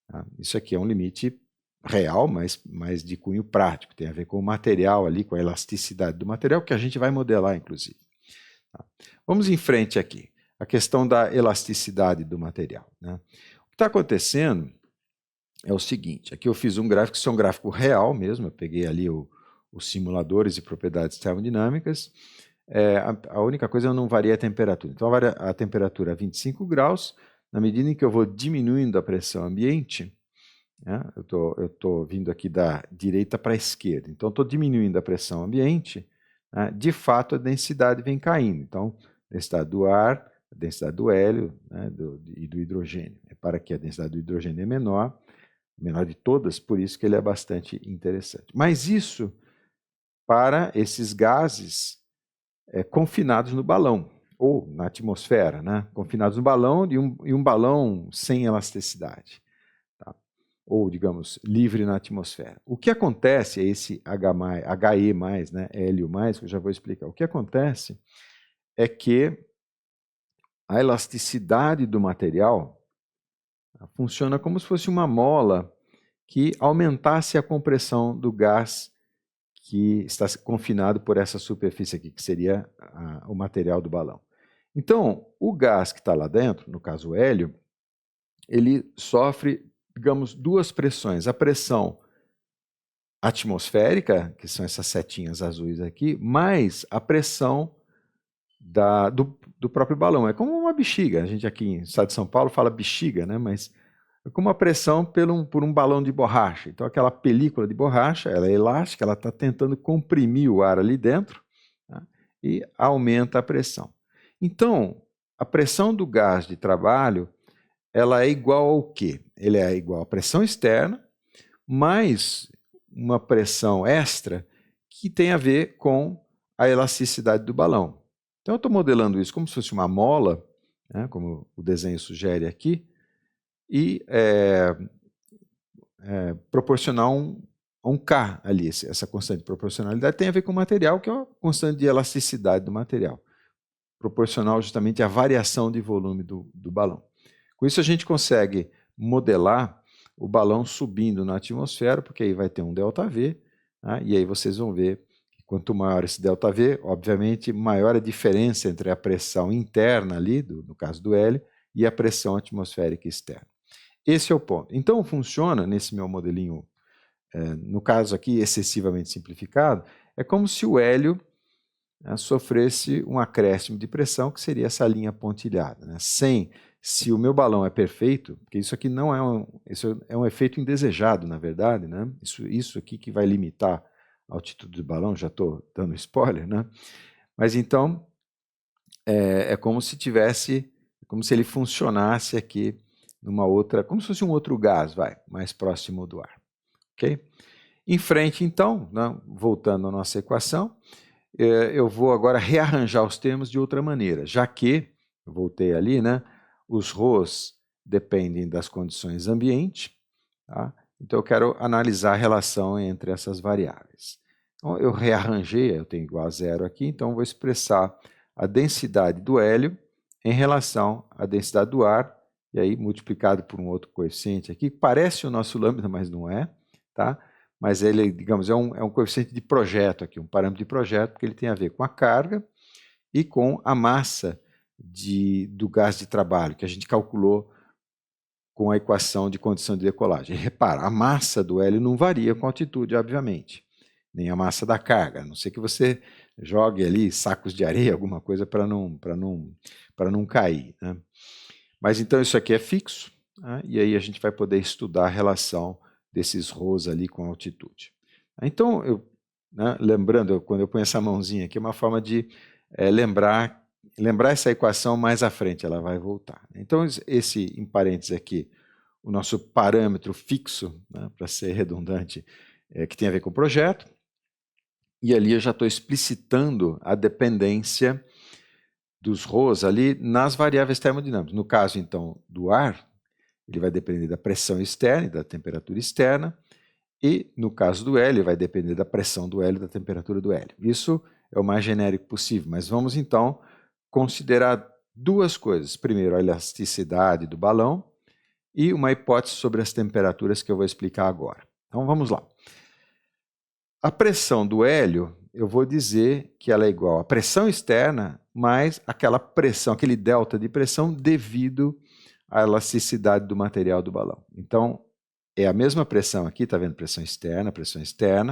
tá? Isso aqui é um limite real, mas de cunho prático, tem a ver com o material ali, com a elasticidade do material, que a gente vai modelar, inclusive, tá? Vamos em frente aqui, a questão da elasticidade do material, né? O que está acontecendo é o seguinte, aqui eu fiz um gráfico, isso é um gráfico real mesmo, eu peguei ali os simuladores e propriedades termodinâmicas. A única coisa é não varia a temperatura. Então, varia a temperatura a 25 graus, na medida em que eu vou diminuindo a pressão ambiente, né, eu estou vindo aqui da direita para a esquerda, então estou diminuindo a pressão ambiente, né, de fato a densidade vem caindo. Então, densidade do ar, a densidade do hélio, né, e do hidrogênio. Repara que a densidade do hidrogênio é menor de todas, por isso que ele é bastante interessante. Mas isso para esses gases confinados no balão, ou na atmosfera, né? Confinados no balão e um balão sem elasticidade, tá? Ou, digamos, livre na atmosfera. O que acontece é esse HE+, né? Hélio+, que eu já vou explicar. O que acontece é que a elasticidade do material funciona como se fosse uma mola que aumentasse a compressão do gás que está confinado por essa superfície aqui, que seria o material do balão. Então, o gás que está lá dentro, no caso o hélio, ele sofre, digamos, duas pressões. A pressão atmosférica, que são essas setinhas azuis aqui, mais a pressão do próprio balão. É como uma bexiga. A gente aqui em estado de São Paulo fala bexiga, né? Mas é como uma pressão por um balão de borracha. Então, aquela película de borracha, ela é elástica, ela está tentando comprimir o ar ali dentro, tá? E aumenta a pressão. Então, a pressão do gás de trabalho, ela é igual ao quê? Ele é igual à pressão externa, mais uma pressão extra que tem a ver com a elasticidade do balão. Então, eu estou modelando isso como se fosse uma mola, né, como o desenho sugere aqui, e proporcionar um K ali. Essa constante de proporcionalidade tem a ver com o material, que é a constante de elasticidade do material, proporcional justamente à variação de volume do balão. Com isso a gente consegue modelar o balão subindo na atmosfera, porque aí vai ter um ΔV, né? E aí vocês vão ver que quanto maior esse ΔV, obviamente maior a diferença entre a pressão interna ali, no caso do hélio, e a pressão atmosférica externa. Esse é o ponto. Então funciona nesse meu modelinho, no caso aqui excessivamente simplificado, é como se o hélio sofresse um acréscimo de pressão, que seria essa linha pontilhada, né? Se o meu balão é perfeito, porque isso aqui não é isso é um efeito indesejado, na verdade, né? Isso aqui que vai limitar a altitude do balão, já estou dando spoiler, né? Mas então é como se ele funcionasse aqui numa outra, como se fosse um outro gás, mais próximo do ar, ok? Em frente, então, né, voltando à nossa equação, eu vou agora rearranjar os termos de outra maneira, já que, eu voltei ali, né, os ρs dependem das condições ambiente, tá? Então eu quero analisar a relação entre essas variáveis. Então eu rearranjei, eu tenho igual a zero aqui, então vou expressar a densidade do hélio em relação à densidade do ar, e aí multiplicado por um outro coeficiente aqui, parece o nosso lambda, mas não é, tá? Mas ele, digamos, é um coeficiente de projeto aqui, um parâmetro de projeto, porque ele tem a ver com a carga e com a massa do gás de trabalho, que a gente calculou com a equação de condição de decolagem. E repara, a massa do hélio não varia com a altitude, obviamente, nem a massa da carga, a não ser que você jogue ali sacos de areia, alguma coisa para não cair, né? Mas então isso aqui é fixo, né? E aí a gente vai poder estudar a relação desses ρs ali com a altitude. Então, lembrando, quando eu ponho essa mãozinha aqui, é uma forma de lembrar essa equação mais à frente, ela vai voltar. Então, esse, em parênteses aqui, o nosso parâmetro fixo, né, para ser redundante, que tem a ver com o projeto, e ali eu já estou explicitando a dependência dos ρs ali nas variáveis termodinâmicas. No caso, então, do ar, ele vai depender da pressão externa e da temperatura externa, e no caso do hélio, vai depender da pressão do hélio e da temperatura do hélio. Isso é o mais genérico possível, mas vamos então considerar duas coisas. Primeiro, a elasticidade do balão e uma hipótese sobre as temperaturas que eu vou explicar agora. Então vamos lá. A pressão do hélio, eu vou dizer que ela é igual à pressão externa mais aquela pressão, aquele delta de pressão devido à elasticidade do material do balão. Então, é a mesma pressão aqui, está vendo? Pressão externa,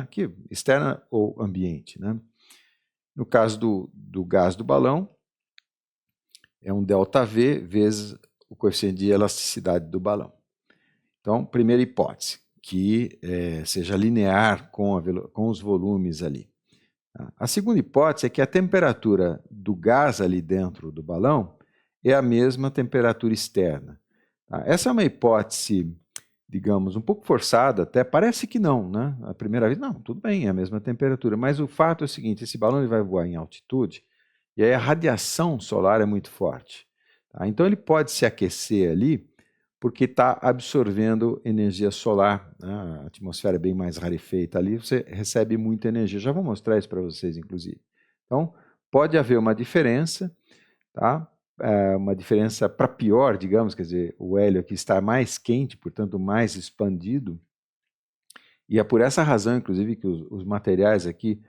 que externa ou ambiente, né? No caso do gás do balão, é um ΔV vezes o coeficiente de elasticidade do balão. Então, primeira hipótese, que seja linear com os volumes ali. Tá? A segunda hipótese é que a temperatura do gás ali dentro do balão é a mesma temperatura externa. Tá? Essa é uma hipótese, digamos, um pouco forçada, até parece que não, né? À primeira vez, não, tudo bem, é a mesma temperatura, mas o fato é o seguinte, esse balão ele vai voar em altitude, e aí a radiação solar é muito forte. Tá? Então ele pode se aquecer ali, porque está absorvendo energia solar, né? A atmosfera é bem mais rarefeita ali, você recebe muita energia. Já vou mostrar isso para vocês, inclusive. Então, pode haver uma diferença, tá? Uma diferença para pior, digamos, quer dizer, o hélio aqui está mais quente, portanto, mais expandido, e é por essa razão, inclusive, que os materiais aqui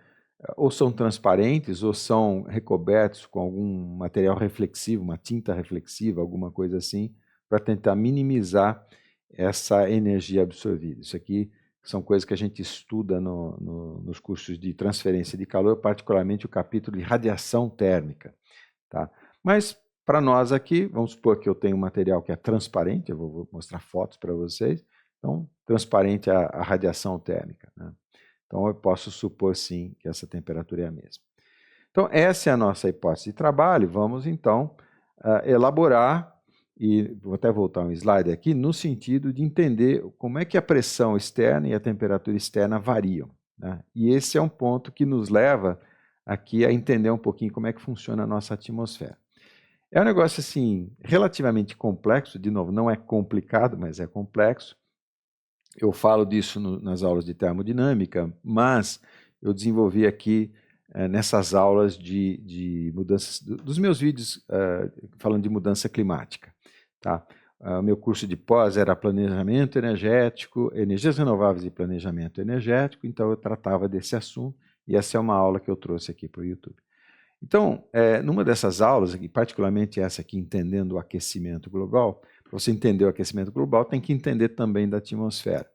ou são transparentes ou são recobertos com algum material reflexivo, uma tinta reflexiva, alguma coisa assim, para tentar minimizar essa energia absorvida. Isso aqui são coisas que a gente estuda nos cursos de transferência de calor, particularmente o capítulo de radiação térmica. Tá? Mas, para nós aqui, vamos supor que eu tenho um material que é transparente, eu vou mostrar fotos para vocês, então, transparente a radiação térmica, né? Então, eu posso supor, sim, que essa temperatura é a mesma. Então, essa é a nossa hipótese de trabalho. Vamos, então, elaborar, e vou até voltar um slide aqui, no sentido de entender como é que a pressão externa e a temperatura externa variam, né? E esse é um ponto que nos leva aqui a entender um pouquinho como é que funciona a nossa atmosfera. É um negócio, assim, relativamente complexo, de novo, não é complicado, mas é complexo. Eu falo disso nas aulas de termodinâmica, mas eu desenvolvi aqui nessas aulas de mudanças, dos meus vídeos falando de mudança climática. Tá? O meu curso de pós era planejamento energético, energias renováveis e planejamento energético, então eu tratava desse assunto, e essa é uma aula que eu trouxe aqui para o YouTube. Então, numa dessas aulas, e particularmente essa aqui, entendendo o aquecimento global, para você entender o aquecimento global, tem que entender também da atmosfera.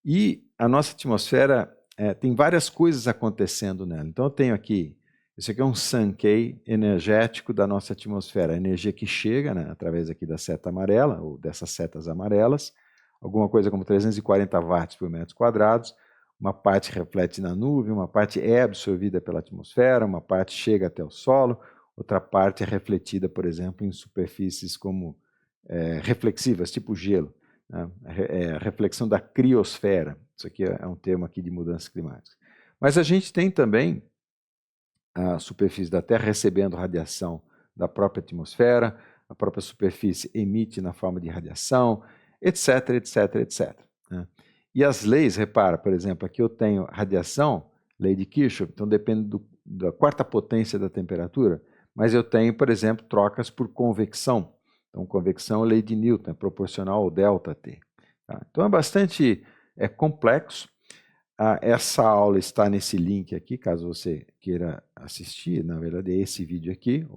E a nossa atmosfera tem várias coisas acontecendo nela. Então, eu tenho aqui, isso aqui é um Sankey energético da nossa atmosfera, a energia que chega, né, através aqui da seta amarela, ou dessas setas amarelas, alguma coisa como 340 watts por metro quadrados, uma parte reflete na nuvem, uma parte é absorvida pela atmosfera, uma parte chega até o solo, outra parte é refletida, por exemplo, em superfícies como reflexivas, tipo gelo, né? A reflexão da criosfera. Isso aqui é um termo aqui de mudanças climáticas. Mas a gente tem também a superfície da Terra recebendo radiação da própria atmosfera, a própria superfície emite na forma de radiação, etc, etc, etc. Né? E as leis, repara, por exemplo, aqui eu tenho radiação, lei de Kirchhoff, então depende da quarta potência da temperatura, mas eu tenho, por exemplo, trocas por convecção. Então, convecção é lei de Newton, é proporcional ao ΔT. Tá? Então, é bastante complexo. Essa aula está nesse link aqui, caso você queira assistir, na verdade é esse vídeo aqui,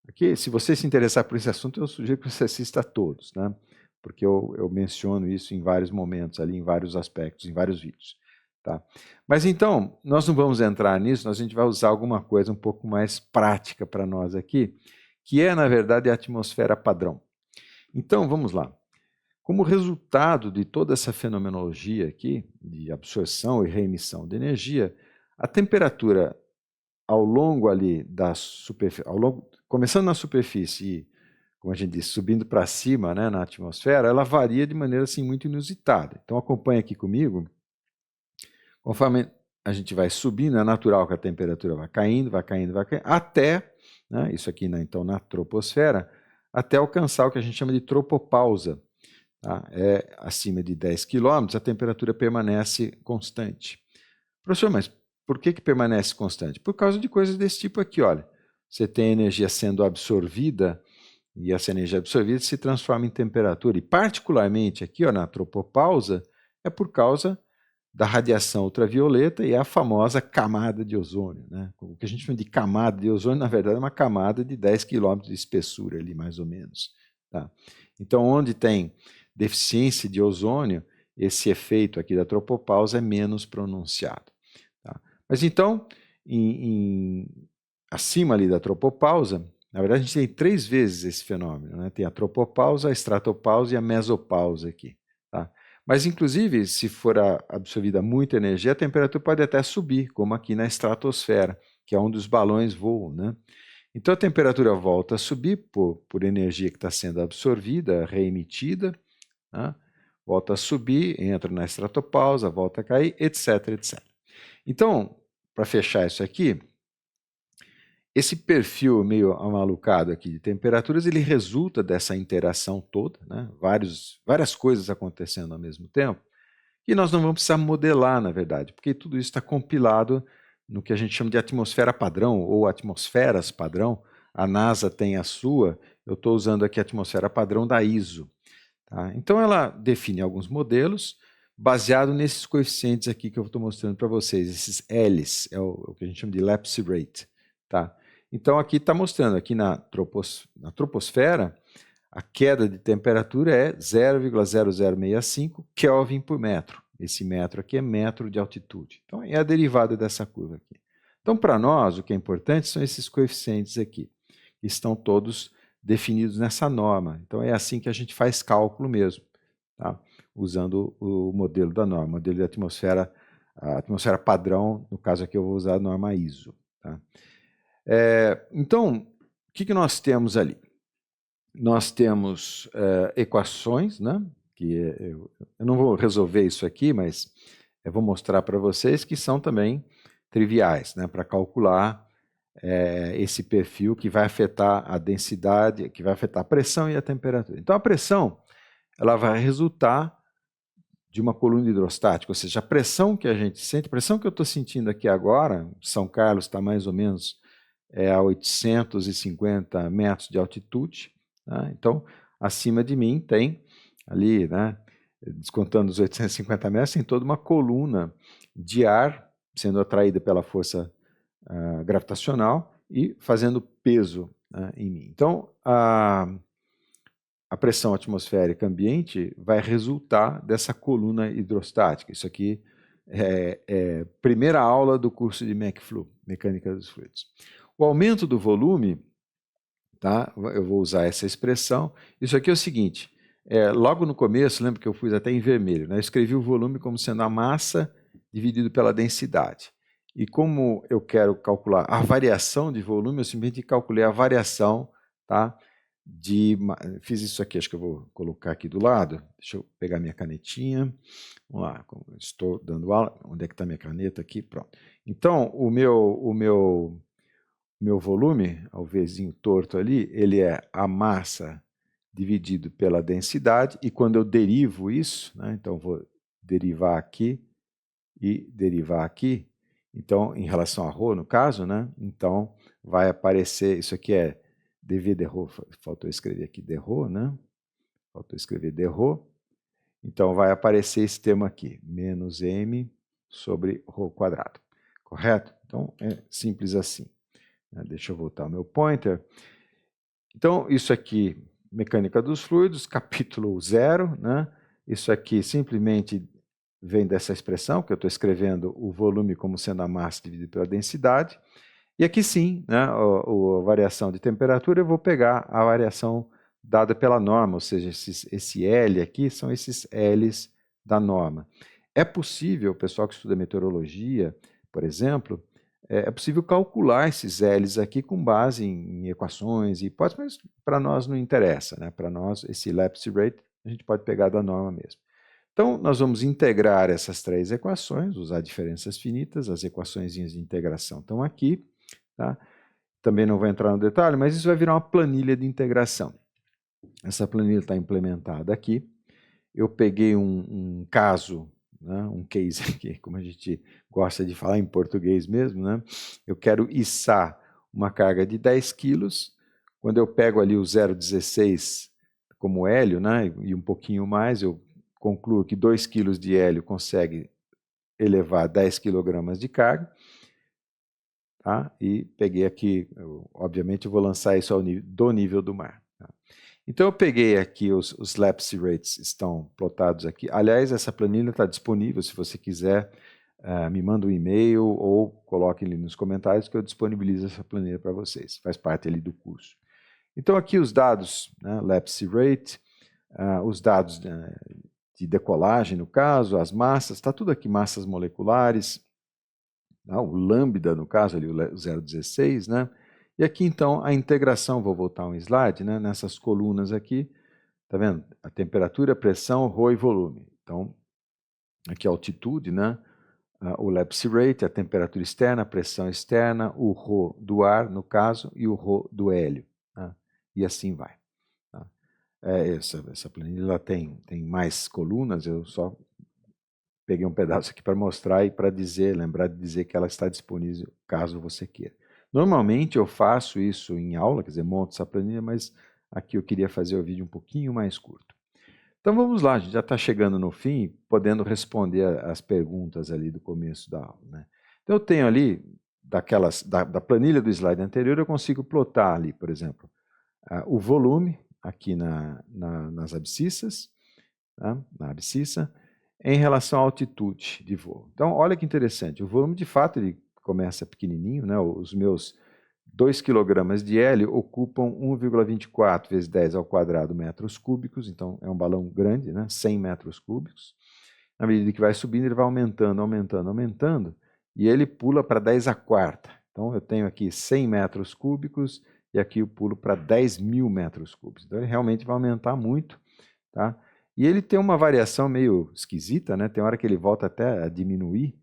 aqui, se você se interessar por esse assunto, eu sugiro que você assista a todos, né? Porque eu menciono isso em vários momentos, ali, em vários aspectos, em vários vídeos. Tá? Mas então, nós não vamos entrar nisso, a gente vai usar alguma coisa um pouco mais prática para nós aqui, que é, na verdade, a atmosfera padrão. Então, vamos lá. Como resultado de toda essa fenomenologia aqui, de absorção e reemissão de energia, a temperatura ao longo ali da superfície, começando na superfície e, como a gente disse, subindo para cima, né, na atmosfera, ela varia de maneira assim, muito inusitada. Então acompanhe aqui comigo. Conforme a gente vai subindo, é natural que a temperatura vai caindo, até, né, isso aqui então na troposfera, até alcançar o que a gente chama de tropopausa. Tá? Acima de 10 km, a temperatura permanece constante. Professor, mas por que permanece constante? Por causa de coisas desse tipo aqui, olha. Você tem energia sendo absorvida, e essa energia absorvida se transforma em temperatura. E particularmente aqui, ó, na tropopausa, é por causa da radiação ultravioleta e a famosa camada de ozônio, né? O que a gente chama de camada de ozônio, na verdade, é uma camada de 10 km de espessura ali, mais ou menos. Tá? Então, onde tem deficiência de ozônio, esse efeito aqui da tropopausa é menos pronunciado. Tá? Mas então, acima ali da tropopausa, na verdade a gente tem 3 vezes esse fenômeno, né? Tem a tropopausa, a estratopausa e a mesopausa aqui. Tá? Mas, inclusive, se for absorvida muita energia, a temperatura pode até subir, como aqui na estratosfera, que é onde os balões voam, né? Então, a temperatura volta a subir por energia que está sendo absorvida, reemitida, né? Volta a subir, entra na estratopausa, volta a cair, etc, etc. Então, para fechar isso aqui, esse perfil meio amalucado aqui de temperaturas, ele resulta dessa interação toda, né? Várias coisas acontecendo ao mesmo tempo, e nós não vamos precisar modelar, na verdade, porque tudo isso está compilado no que a gente chama de atmosfera padrão, ou atmosferas padrão. A NASA tem a sua, eu estou usando aqui a atmosfera padrão da ISO. Tá? Então ela define alguns modelos, baseado nesses coeficientes aqui que eu estou mostrando para vocês, esses L's, é o que a gente chama de lapse rate. Tá? Então aqui está mostrando, aqui na troposfera, a queda de temperatura é 0,0065 Kelvin por metro. Esse metro aqui é metro de altitude. Então é a derivada dessa curva aqui. Então para nós o que é importante são esses coeficientes aqui, que estão todos definidos nessa norma. Então é assim que a gente faz cálculo mesmo, tá? Usando o modelo da norma, o modelo de atmosfera, a atmosfera padrão, no caso aqui eu vou usar a norma ISO. Tá? Então, o que nós temos ali? Nós temos equações, né? Que eu não vou resolver isso aqui, mas eu vou mostrar para vocês que são também triviais, né? Para calcular esse perfil que vai afetar a densidade, que vai afetar a pressão e a temperatura. Então a pressão ela vai resultar de uma coluna hidrostática, ou seja, a pressão que a gente sente, a pressão que eu estou sentindo aqui agora, São Carlos está mais ou menos a 850 metros de altitude, né? Então acima de mim tem ali, né, descontando os 850 metros, tem toda uma coluna de ar sendo atraída pela força gravitacional e fazendo peso, né, em mim. Então, a pressão atmosférica ambiente vai resultar dessa coluna hidrostática. Isso aqui é primeira aula do curso de McFlu, Mecânica dos Fluidos. O aumento do volume, tá? Eu vou usar essa expressão. Isso aqui é o seguinte, logo no começo, lembra que eu pus até em vermelho, né? Eu escrevi o volume como sendo a massa dividido pela densidade. E como eu quero calcular a variação de volume, eu simplesmente calculei a variação, tá? Fiz isso aqui, acho que eu vou colocar aqui do lado. Deixa eu pegar minha canetinha. Vamos lá, estou dando aula. Onde é que está minha caneta aqui? Pronto. Então, o meu volume, ao vizinho torto ali, ele é a massa dividido pela densidade, e quando eu derivo isso, né, então vou derivar aqui e derivar aqui, então, em relação a ρ, no caso, né, então vai aparecer, isso aqui é dV dρ, faltou escrever aqui dρ, né, faltou escrever dρ, então vai aparecer esse termo aqui, menos m sobre ρ quadrado, correto? Então, é simples assim. Deixa eu voltar ao meu pointer. Então, isso aqui, mecânica dos fluidos, capítulo 0, né? Isso aqui simplesmente vem dessa expressão, que eu estou escrevendo o volume como sendo a massa dividida pela densidade. E aqui sim, né, a variação de temperatura, eu vou pegar a variação dada pela norma, ou seja, esse L aqui são esses L's da norma. É possível, o pessoal que estuda meteorologia, por exemplo, é possível calcular esses L's aqui com base em equações e hipóteses, mas para nós não interessa, né? Para nós, esse lapse rate, a gente pode pegar da norma mesmo. Então, nós vamos integrar essas três equações, usar diferenças finitas, as equaçõezinhas de integração estão aqui, tá? Também não vou entrar no detalhe, mas isso vai virar uma planilha de integração. Essa planilha está implementada aqui. Eu peguei um caso, né, um case aqui, como a gente gosta de falar em português mesmo, né? Eu quero içar uma carga de 10 quilos. Quando eu pego ali o 0,16 como hélio, né, e um pouquinho mais, eu concluo que 2 quilos de hélio consegue elevar 10 quilogramas de carga. Tá? E peguei aqui, obviamente eu vou lançar isso do nível do mar. Tá? Então eu peguei aqui os lapse rates, estão plotados aqui. Aliás, essa planilha está disponível, se você quiser, me manda um e-mail ou coloque ali nos comentários que eu disponibilizo essa planilha para vocês. Faz parte ali do curso. Então aqui os dados, né, lapse rate, os dados de decolagem, no caso, as massas, está tudo aqui, massas moleculares, tá? O lambda, no caso, ali, o 0,16, né? E aqui, então, a integração, vou voltar um slide, né? Nessas colunas aqui, tá vendo? A temperatura, a pressão, ρ e volume. Então, aqui a altitude, né? O lapse rate, a temperatura externa, a pressão externa, o ρ do ar, no caso, e o ρ do hélio, né? E assim vai. Tá? Essa planilha ela tem mais colunas, eu só peguei um pedaço aqui para mostrar e para dizer, lembrar de dizer que ela está disponível caso você queira. Normalmente eu faço isso em aula, quer dizer, monto essa planilha, mas aqui eu queria fazer o vídeo um pouquinho mais curto. Então vamos lá, a gente já está chegando no fim, podendo responder as perguntas ali do começo da aula, né? Então eu tenho ali, da planilha do slide anterior, eu consigo plotar ali, por exemplo, o volume aqui nas abscissas, tá? Na abscissa, em relação à altitude de voo. Então olha que interessante, o volume de fato ele começa pequenininho, né? Os meus 2 kg de hélio ocupam 1,24 vezes 10 ao quadrado metros cúbicos, então é um balão grande, né? 100 metros cúbicos. À medida que vai subindo, ele vai aumentando, aumentando, aumentando, e ele pula para 10 a quarta. Então eu tenho aqui 100 metros cúbicos e aqui eu pulo para 10.000 metros cúbicos. Então ele realmente vai aumentar muito, tá? E ele tem uma variação meio esquisita, né? Tem hora que ele volta até a diminuir,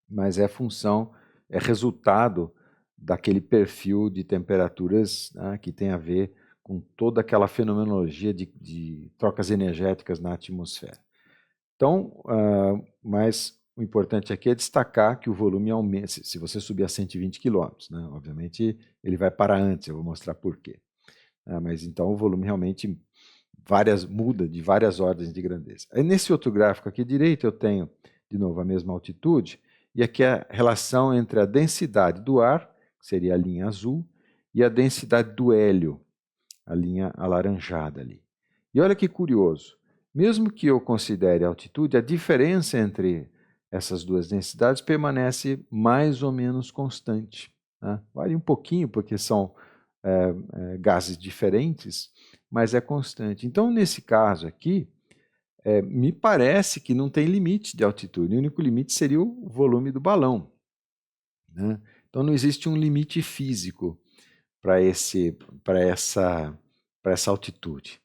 mas é função, é resultado daquele perfil de temperaturas, né, que tem a ver com toda aquela fenomenologia de trocas energéticas na atmosfera. Então, mas o importante aqui é destacar que o volume aumenta, se você subir a 120 km, né, obviamente ele vai parar antes, eu vou mostrar por quê. Mas então o volume realmente muda de várias ordens de grandeza. Aí, nesse outro gráfico aqui à direita eu tenho, de novo, a mesma altitude, e aqui a relação entre a densidade do ar, que seria a linha azul, e a densidade do hélio, a linha alaranjada ali. E olha que curioso, mesmo que eu considere a altitude, a diferença entre essas duas densidades permanece mais ou menos constante, né? Varia um pouquinho, porque são gases diferentes, mas é constante. Então, nesse caso aqui, me parece que não tem limite de altitude, o único limite seria o volume do balão, né? Então não existe um limite físico para essa altitude,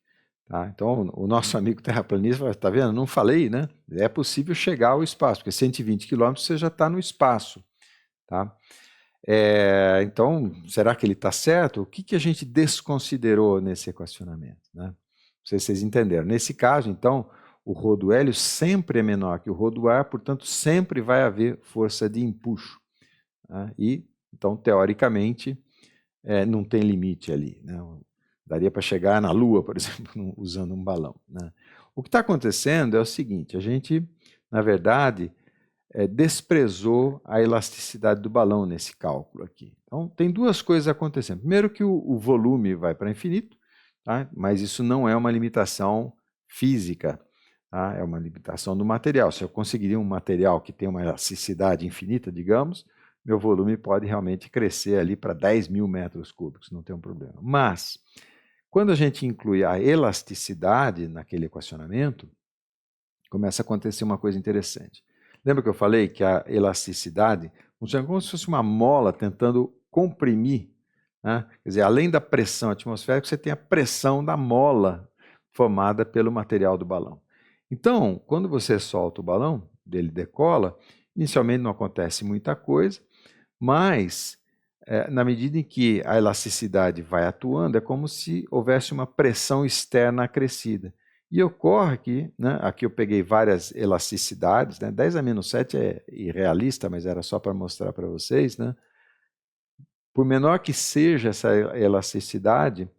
tá? Então o nosso amigo terraplanista fala, tá vendo? Não falei, né? É possível chegar ao espaço, porque 120 quilômetros você já está no espaço, tá? Então, será que ele está certo? O que a gente desconsiderou nesse equacionamento, né? Não sei se vocês entenderam. Nesse caso, então, o ρ do hélio sempre é menor que o ρ do ar, portanto, sempre vai haver força de empuxo, né? E, então, teoricamente, não tem limite ali, né? Daria para chegar na Lua, por exemplo, usando um balão, né? O que está acontecendo é o seguinte, a gente, na verdade, desprezou a elasticidade do balão nesse cálculo aqui. Então, tem duas coisas acontecendo. Primeiro que o volume vai para infinito, tá? Mas isso não é uma limitação física, tá? É uma limitação do material. Se eu conseguiria um material que tem uma elasticidade infinita, digamos, meu volume pode realmente crescer ali para 10.000 metros cúbicos, não tem um problema. Mas, quando a gente inclui a elasticidade naquele equacionamento, começa a acontecer uma coisa interessante. Lembra que eu falei que a elasticidade funciona como se fosse uma mola tentando comprimir, né? Quer dizer, além da pressão atmosférica, você tem a pressão da mola formada pelo material do balão. Então, quando você solta o balão, ele decola, inicialmente não acontece muita coisa, mas na medida em que a elasticidade vai atuando, é como se houvesse uma pressão externa acrescida. E ocorre que, né, aqui eu peguei várias elasticidades, né, 10 a menos 7 é irrealista, mas era só para mostrar para vocês, né? Por menor que seja essa elasticidade,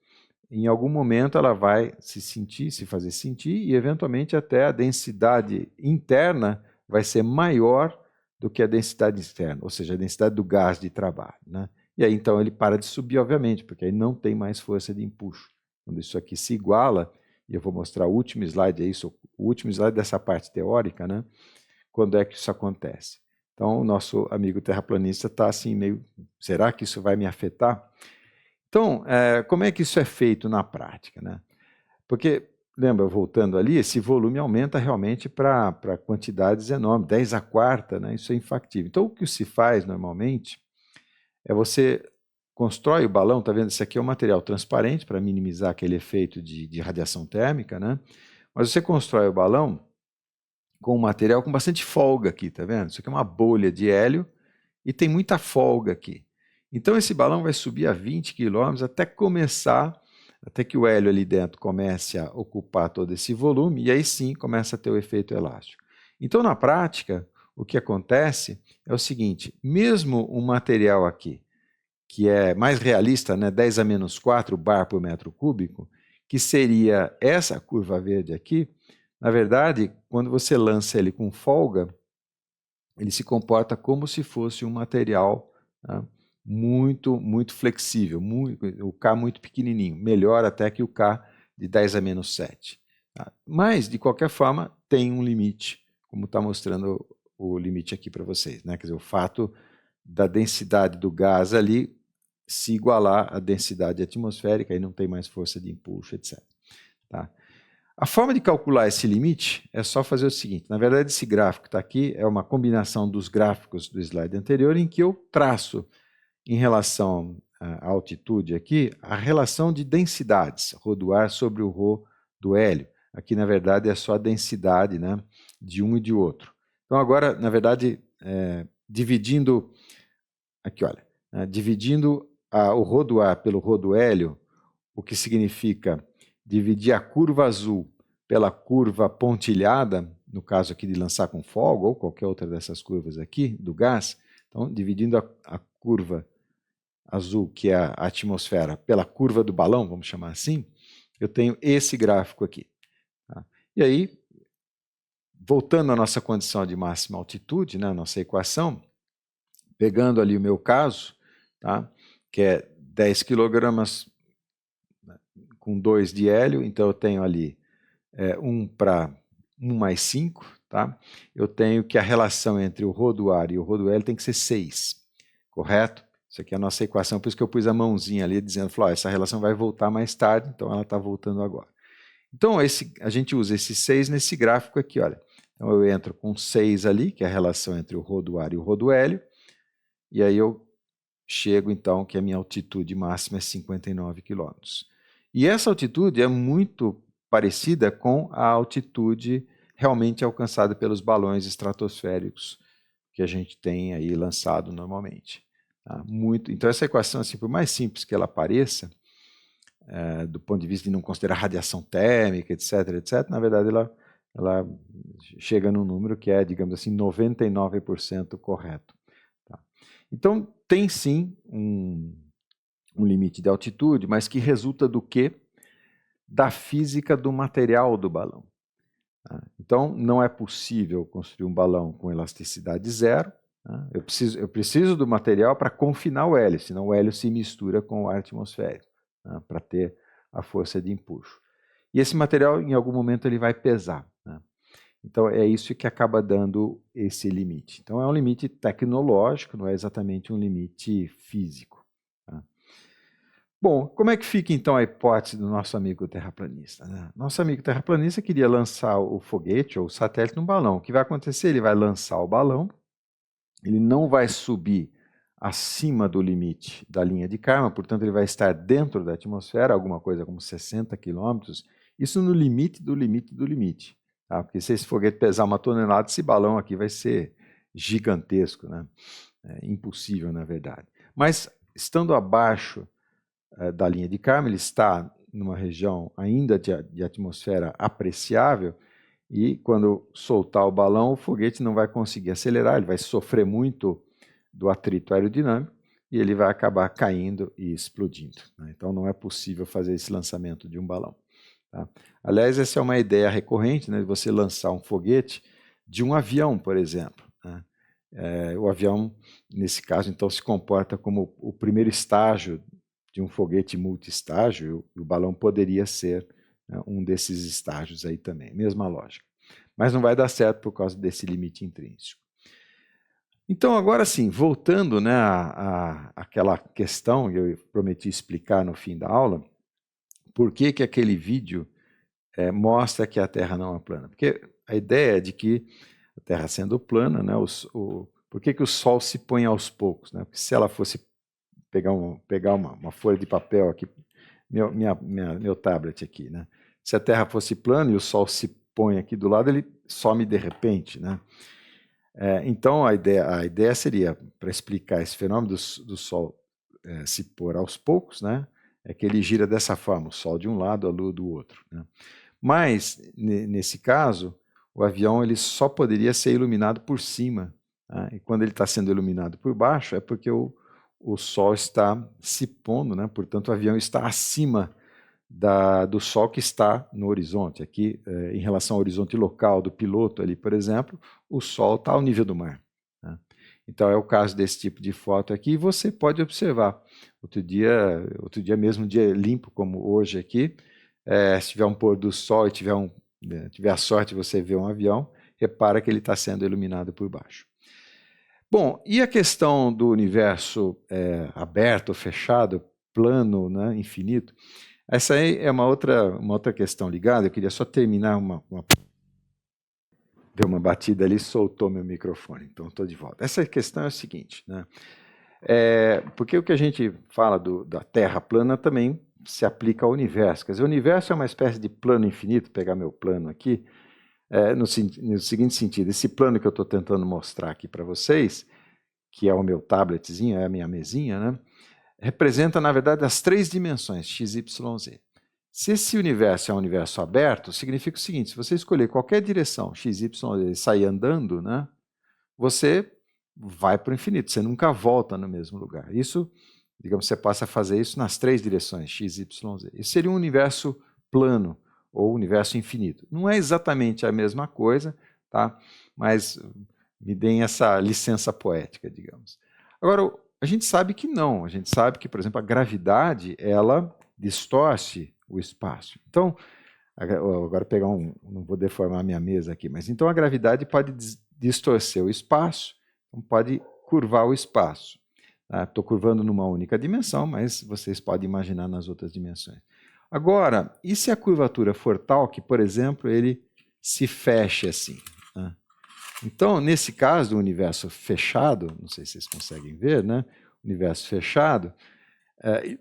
em algum momento ela vai se fazer sentir, e eventualmente até a densidade interna vai ser maior do que a densidade externa, ou seja, a densidade do gás de trabalho, né? E aí então ele para de subir, obviamente, porque aí não tem mais força de empuxo. Quando isso aqui se iguala, e eu vou mostrar o último slide, o último slide dessa parte teórica, né? Quando é que isso acontece? Então o nosso amigo terraplanista está assim meio, será que isso vai me afetar? Então, como é que isso é feito na prática, né? Porque lembra, voltando ali, esse volume aumenta realmente para quantidades enormes, 10 a quarta, né? Isso é infactível. Então, o que se faz normalmente é você constrói o balão, tá vendo? Esse aqui é um material transparente para minimizar aquele efeito de radiação térmica, né? Mas você constrói o balão com um material com bastante folga aqui, tá vendo? Isso aqui é uma bolha de hélio e tem muita folga aqui. Então esse balão vai subir a 20 km até que o hélio ali dentro comece a ocupar todo esse volume e aí sim começa a ter o efeito elástico. Então na prática, o que acontece é o seguinte, mesmo um material aqui, que é mais realista, né, 10 a menos 4 bar por metro cúbico, que seria essa curva verde aqui, na verdade, quando você lança ele com folga, ele se comporta como se fosse um material, tá, muito flexível, o K muito pequenininho, melhor até que o K de 10 a menos 7. Tá? Mas, de qualquer forma, tem um limite, como está mostrando o limite aqui para vocês. Né? Quer dizer, o fato da densidade do gás ali se igualar à densidade atmosférica, aí não tem mais força de impulso, etc. Tá? A forma de calcular esse limite é só fazer o seguinte, na verdade esse gráfico que está aqui é uma combinação dos gráficos do slide anterior em que eu traço em relação à altitude aqui, a relação de densidades, ρ do ar sobre o ρ do hélio. Aqui na verdade é só a densidade, né, de um e de outro. Então agora, na verdade, dividindo, aqui olha, dividindo o ρ do ar pelo ρ do hélio, o que significa dividir a curva azul pela curva pontilhada, no caso aqui de lançar com folga, ou qualquer outra dessas curvas aqui, do gás. Então, dividindo a curva azul, que é a atmosfera, pela curva do balão, vamos chamar assim, eu tenho esse gráfico aqui. Tá? E aí, voltando à nossa condição de máxima altitude, né, a nossa equação, pegando ali o meu caso, tá, que é 10 kg com 2 de hélio, então eu tenho ali 1 para 1 mais 5, tá? Eu tenho que a relação entre o ρ do ar e o ρ do hélio tem que ser 6, correto? Isso aqui é a nossa equação, por isso que eu pus a mãozinha ali dizendo, essa relação vai voltar mais tarde, então ela está voltando agora. Então a gente usa esse 6 nesse gráfico aqui, olha. Então eu entro com 6 ali, que é a relação entre o ρ do ar e o ρ do hélio, e aí eu chego então que a minha altitude máxima é 59 km. E essa altitude é muito parecida com a altitude realmente alcançada pelos balões estratosféricos que a gente tem aí lançado normalmente. Tá? Então essa equação, assim, por mais simples que ela pareça, do ponto de vista de não considerar radiação térmica, etc., na verdade ela chega num número que é, digamos assim, 99% correto. Tá? Então tem sim um limite de altitude, mas que resulta do quê? Da física do material do balão. Tá? Então, não é possível construir um balão com elasticidade zero. Tá? Eu preciso do material para confinar o hélio, senão o hélio se mistura com o ar atmosférico, tá? Para ter a força de empuxo. E esse material, em algum momento, ele vai pesar. Tá? Então, é isso que acaba dando esse limite. Então, é um limite tecnológico, não é exatamente um limite físico. Tá? Bom, como é que fica então a hipótese do nosso amigo terraplanista? Né? Nosso amigo terraplanista queria lançar o foguete ou o satélite num balão. O que vai acontecer? Ele vai lançar o balão, ele não vai subir acima do limite da linha de Kármán, portanto ele vai estar dentro da atmosfera, alguma coisa como 60 quilômetros, isso no limite do limite do limite. Tá? Porque se esse foguete pesar 1 tonelada, esse balão aqui vai ser gigantesco, né? É impossível, na verdade. Mas estando abaixo da linha de Kármán, ele está numa região ainda de atmosfera apreciável e quando soltar o balão, o foguete não vai conseguir acelerar, ele vai sofrer muito do atrito aerodinâmico e ele vai acabar caindo e explodindo. Né? Então não é possível fazer esse lançamento de um balão. Tá? Aliás, essa é uma ideia recorrente, né, de você lançar um foguete de um avião, por exemplo. Né? O avião, nesse caso, então, se comporta como o primeiro estágio de um foguete multiestágio, e o balão poderia ser, né, um desses estágios aí também, mesma lógica. Mas não vai dar certo por causa desse limite intrínseco. Então, agora sim, voltando, né, àquela questão que eu prometi explicar no fim da aula, por que aquele vídeo mostra que a Terra não é plana? Porque a ideia é de que a Terra sendo plana, né, por que o Sol se põe aos poucos? Né? Porque se ela fosse pegar uma folha de papel aqui, meu tablet aqui, né? Se a Terra fosse plana e o Sol se põe aqui do lado, ele some de repente, né? Então a ideia seria, para explicar esse fenômeno do Sol se pôr aos poucos, né? É que ele gira dessa forma, o Sol de um lado, a Lua do outro, né? Mas, nesse caso, o avião ele só poderia ser iluminado por cima, tá? E quando ele está sendo iluminado por baixo, é porque o Sol está se pondo, né? Portanto, o avião está acima do Sol que está no horizonte. Aqui, em relação ao horizonte local do piloto ali, por exemplo, o Sol está ao nível do mar, né? Então, é o caso desse tipo de foto aqui, e você pode observar. Outro dia mesmo, um dia limpo como hoje aqui, se tiver um pôr do sol e tiver a sorte de você ver um avião, repara que ele está sendo iluminado por baixo. Bom, e a questão do universo aberto, fechado, plano, né, infinito? Essa aí é uma outra questão ligada. Eu queria só terminar deu uma batida ali, soltou meu microfone, então estou de volta. Essa questão é a seguinte, né? Porque o que a gente fala da Terra plana também se aplica ao universo. Quer dizer, o universo é uma espécie de plano infinito, vou pegar meu plano aqui, no seguinte sentido, esse plano que eu estou tentando mostrar aqui para vocês, que é o meu tabletzinho, é a minha mesinha, né? Representa, na verdade, as 3 dimensões, x, y, z. Se esse universo é um universo aberto, significa o seguinte: se você escolher qualquer direção, x, y, z, e sair andando, né, você vai para o infinito, você nunca volta no mesmo lugar. Isso, digamos, você passa a fazer isso nas 3 direções, x, y, z. Isso seria um universo plano, ou universo infinito. Não é exatamente a mesma coisa, tá? Mas me deem essa licença poética, digamos. Agora, a gente sabe que não. A gente sabe que, por exemplo, a gravidade, ela distorce o espaço. Então, agora pegar não vou deformar a minha mesa aqui, mas então a gravidade pode distorcer o espaço, pode curvar o espaço. Estou curvando numa única dimensão, mas vocês podem imaginar nas outras dimensões. Agora, e se a curvatura for tal que, por exemplo, ele se feche assim? Né? Então, nesse caso do universo fechado, não sei se vocês conseguem ver, né? Universo fechado,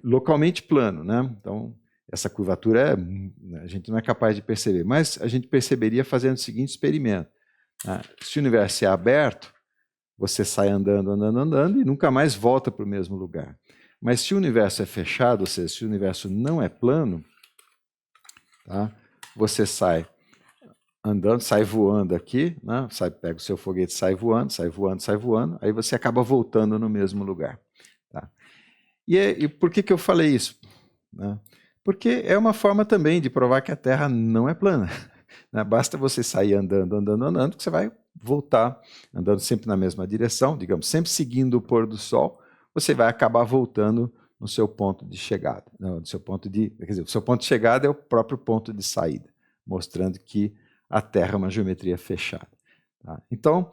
localmente plano, né? Então, essa curvatura a gente não é capaz de perceber, mas a gente perceberia fazendo o seguinte experimento. Se o universo é aberto, você sai andando, andando, andando e nunca mais volta para o mesmo lugar. Mas se o universo é fechado, ou seja, se o universo não é plano, tá? Você sai andando, sai voando aqui, né? Pega o seu foguete, sai voando, sai voando, sai voando, aí você acaba voltando no mesmo lugar. Tá? E por que eu falei isso? Né? Porque é uma forma também de provar que a Terra não é plana. Né? Basta você sair andando, andando, andando, que você vai voltar andando sempre na mesma direção, digamos, sempre seguindo o pôr do sol, você vai acabar voltando no seu ponto de chegada. No seu ponto quer dizer, o seu ponto de chegada é o próprio ponto de saída, mostrando que a Terra é uma geometria fechada. Tá? Então,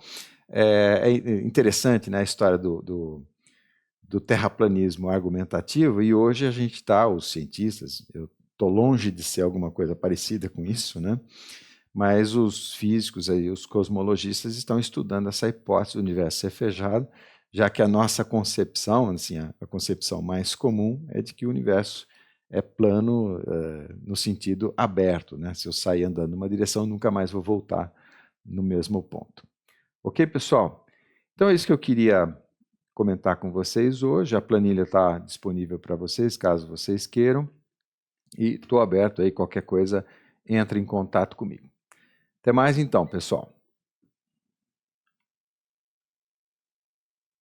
é interessante, né, a história do terraplanismo argumentativo, e hoje a gente está, os cientistas, eu estou longe de ser alguma coisa parecida com isso, né? Mas os físicos, aí, os cosmologistas estão estudando essa hipótese do universo ser fechado, já que a nossa concepção, assim, a concepção mais comum é de que o universo é plano no sentido aberto, né? Se eu sair andando numa direção, nunca mais vou voltar no mesmo ponto. Ok, pessoal? Então é isso que eu queria comentar com vocês hoje. A planilha está disponível para vocês, caso vocês queiram. E estou aberto aí, qualquer coisa, entre em contato comigo. Até mais então, pessoal.